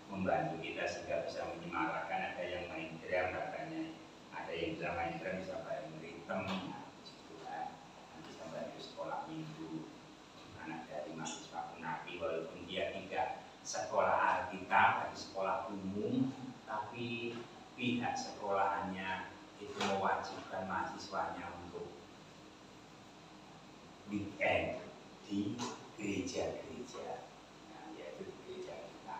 membantu kita sehingga bisa menyemarakan. Ada yang main drum katanya, ada yang bisa main drum, bisa main ritme, nanti bisa bantu sekolah minggu anak dari mahasiswa Unapi, walaupun dia tidak sekolah Alkitab di sekolah umum, tapi pihak sekolahannya itu mewajibkan mahasiswanya untuk weekend di gereja-gereja, nah, yaitu di gereja kita.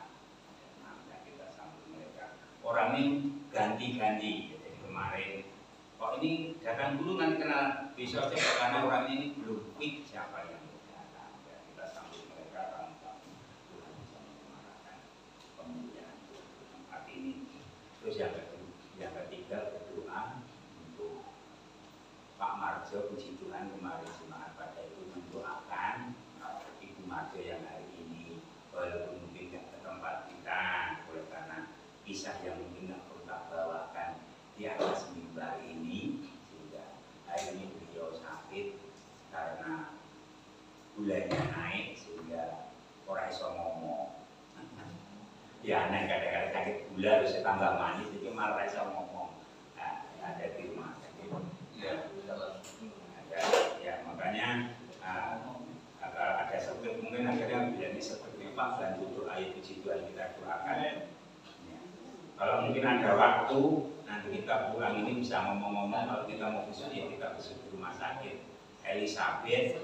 Nah, kita sambut mereka. Orang ini ganti-ganti. Jadi kemarin, kok ini datang dulu nanti kenal besoknya, karena orang ini belum quick siapa yang datang. Ya, kita sambut mereka karena Tuhan bisa menyemarakan kemuliaan tempat ini. Terus yang ketiga berdoa untuk Pak Marjo, puji Tuhan kemarin jemaat pada itu mendoakan Ibu Marjo yang hari ini walaupun mungkin tidak ke tempat kita oleh karena kisah yang mungkin tidak perlu kita bawakan di atas mimbar ini, sehingga hari ini beliau sakit karena gulanya naik sehingga orang iso ngomong. Ya, aneh kadang-kadang sakit gula terus tambah manis jadi malah iso ngomong. Nah, ada di rumah sakit. Ya, makanya kalau ada sebut mungkin akhirnya menjadi seperti Pak dan butuh ayat puji Tuhan kita doakan. Ya. Kalau mungkin ada waktu nanti kita pulang ini bisa ngomong-ngomong. Kalau kita mau besok ya kita besok di rumah sakit Elizabeth,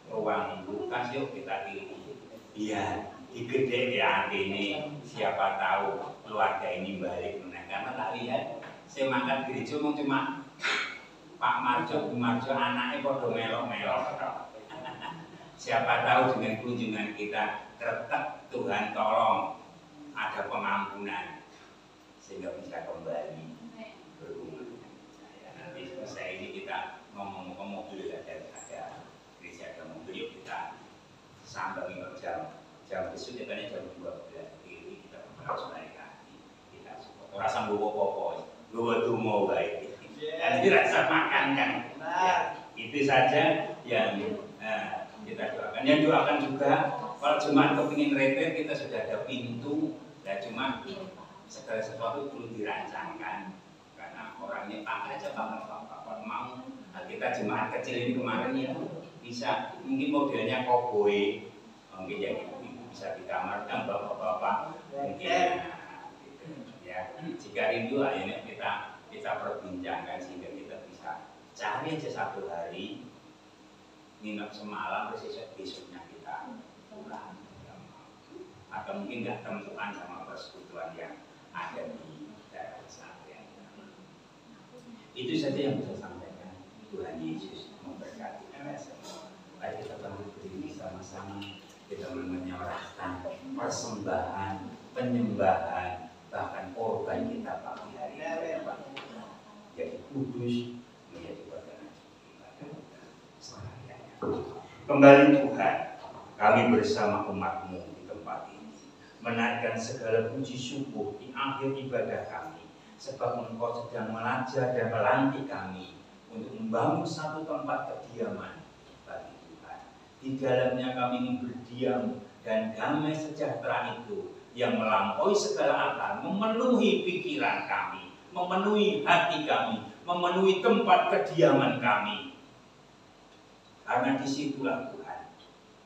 ruang Lukas, yuk kita pilih. Iya, digede ya ini siapa tahu keluarga ini balik menang. Karena tak lihat saya makan gereja cuma Pak Marjo, Bu Marjo, anaknya podo melok-melok. Siapa tahu dengan kunjungan kita tetap Tuhan tolong ada pengampunan sehingga bisa kembali berhubungan dengan saya. Nanti selesai ini kita ngomong ke mobil, ada gereja ada mobil, yuk kita sampai jam besok katanya jam 12 kiri kita harus naik kaki, kita support. Orang sambung popo, gue tuh mau baik. Dan dirasa makan kan, ya, itu saja yang kita doakan. Yang doakan juga kalau cuma kepingin retret kita sudah ada pintu, dan cuma segala sesuatu perlu dirancangkan karena orangnya tak aja Pak mau. Nah, kita jemaat kecil ini kemarin ya bisa mungkin modelnya koboi, mungkin ya ibu bisa di kamar kan bapak-bapak mungkin ya jika rindu akhirnya kita perbincangkan sehingga kita bisa cari aja satu hari nginep semalam terus besoknya kita pulang, atau mungkin nggak temukan sama persekutuan yang ada di daerah pesantren. Itu saja yang bisa sampaikan. Tuhan Yesus memberkati kita semua. Mari kita berdiri sama-sama, kita menyerahkan persembahan, penyembahan, bahkan korban kita pagi hari ini. Jadi kudus menjadi bagian kembali Tuhan, kami bersama umat-Mu di tempat ini menaikkan segala puji syukur di akhir ibadah kami, sebab Engkau sedang mengajar dan melantik kami untuk membangun satu tempat kediaman bagi Tuhan. Di dalamnya kami berdiam, dan damai sejahtera itu yang melampaui segala akal memenuhi pikiran kami, memenuhi hati kami, memenuhi tempat kediaman kami. Karena disitulah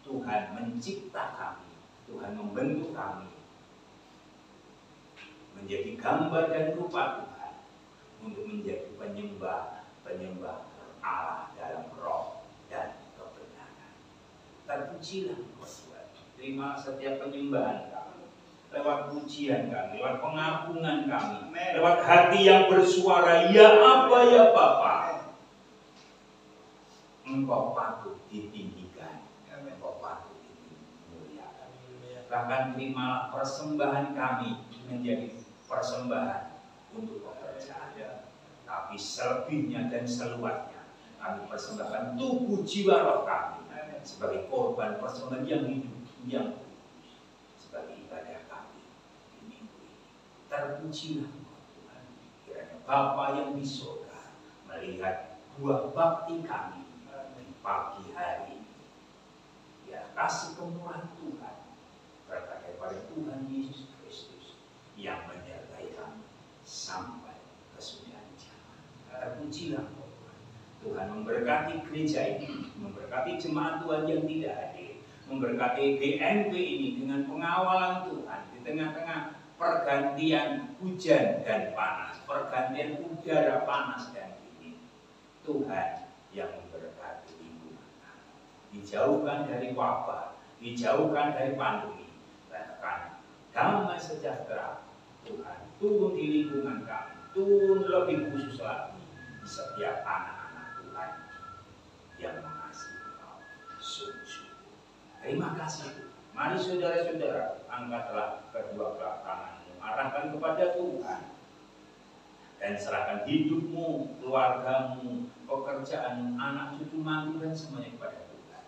Tuhan mencipta kami, Tuhan membentuk kami menjadi gambar dan rupa Tuhan, untuk menjadi penyembah Allah dalam roh dan kebenaran. Terpujilah Tuhan. Terima setiap penyembahan kami, lewat pujian kami, lewat pengagungan kami, lewat hati yang bersuara, ya Aba, ya Bapa. Engkau patut ditinggikan, engkau patut dimuliakan. Bahkan terimalah persembahan kami menjadi persembahan untuk pekerjaan. Tapi selebihnya dan seluasnya kami persembahkan tubuh jiwa roh kami sebagai korban persembahan yang hidup, yang kudus, sebagai ibadah kami di minggu ini. Terpujilah Tuhan, kiranya Bapa yang di surga melihat buah bakti kami di pagi hari. Ya, kasih kemurahan Tuhan berkat daripada Tuhan Yesus Kristus yang menyertai kami sampai kesudahan zaman. Terpujilah Tuhan. Tuhan memberkati gereja ini, memberkati jemaat Tuhan yang tidak hadir, memberkati BNP ini dengan pengawalan Tuhan di tengah-tengah pergantian hujan dan panas, pergantian udara panas dan dingin. Tuhan yang memberkati lingkungan kami, dijauhkan dari wabah, dijauhkan dari pandemi, bahkan damai sejahtera Tuhan turun di lingkungan kami, turun lebih khusus lagi di setiap anak-anak Tuhan yang mengasihi Engkau sungguh-sungguh. Terima kasih. Mari saudara-saudara, angkatlah kedua tanganmu, arahkan kepada Tuhan, dan serahkan hidupmu, keluargamu, pekerjaanmu, anak cucu mantu dan semuanya kepada Tuhan.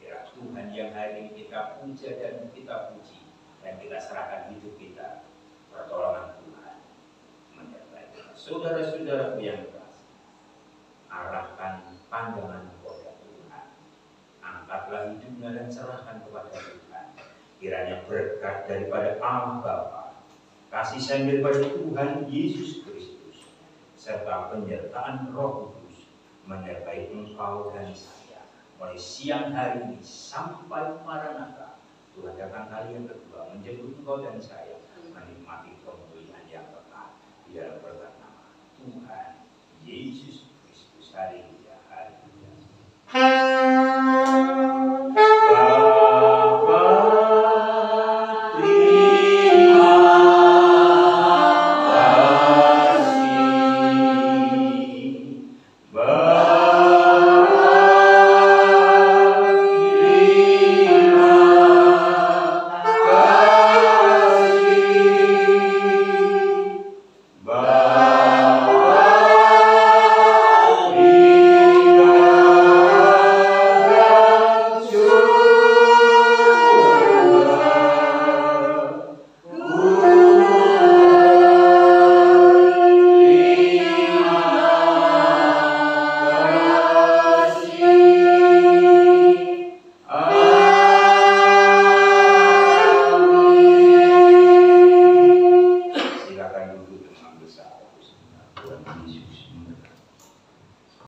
Biar Tuhan yang hari ini kita puja dan kita puji, dan kita serahkan hidup kita, pertolongan Tuhan menyertai kita. Saudara-saudara yang kasih, arahkan pandangan kepada Tuhan, angkatlah hidupnya dan serahkan kepada Tuhan. Kiranya berkat daripada Allah Bapa, kasih sayang daripada Tuhan Yesus Kristus, serta penyertaan Roh Kudus menyertai engkau dan saya mulai siang hari ini sampai Maranatha. Tuhan datang kali yang kedua menjemput engkau dan saya menikmati kemuliaan yang kekal di dalam berkat nama Tuhan Yesus Kristus. Haleluya, haleluya. Tuhan Yesus memberkati.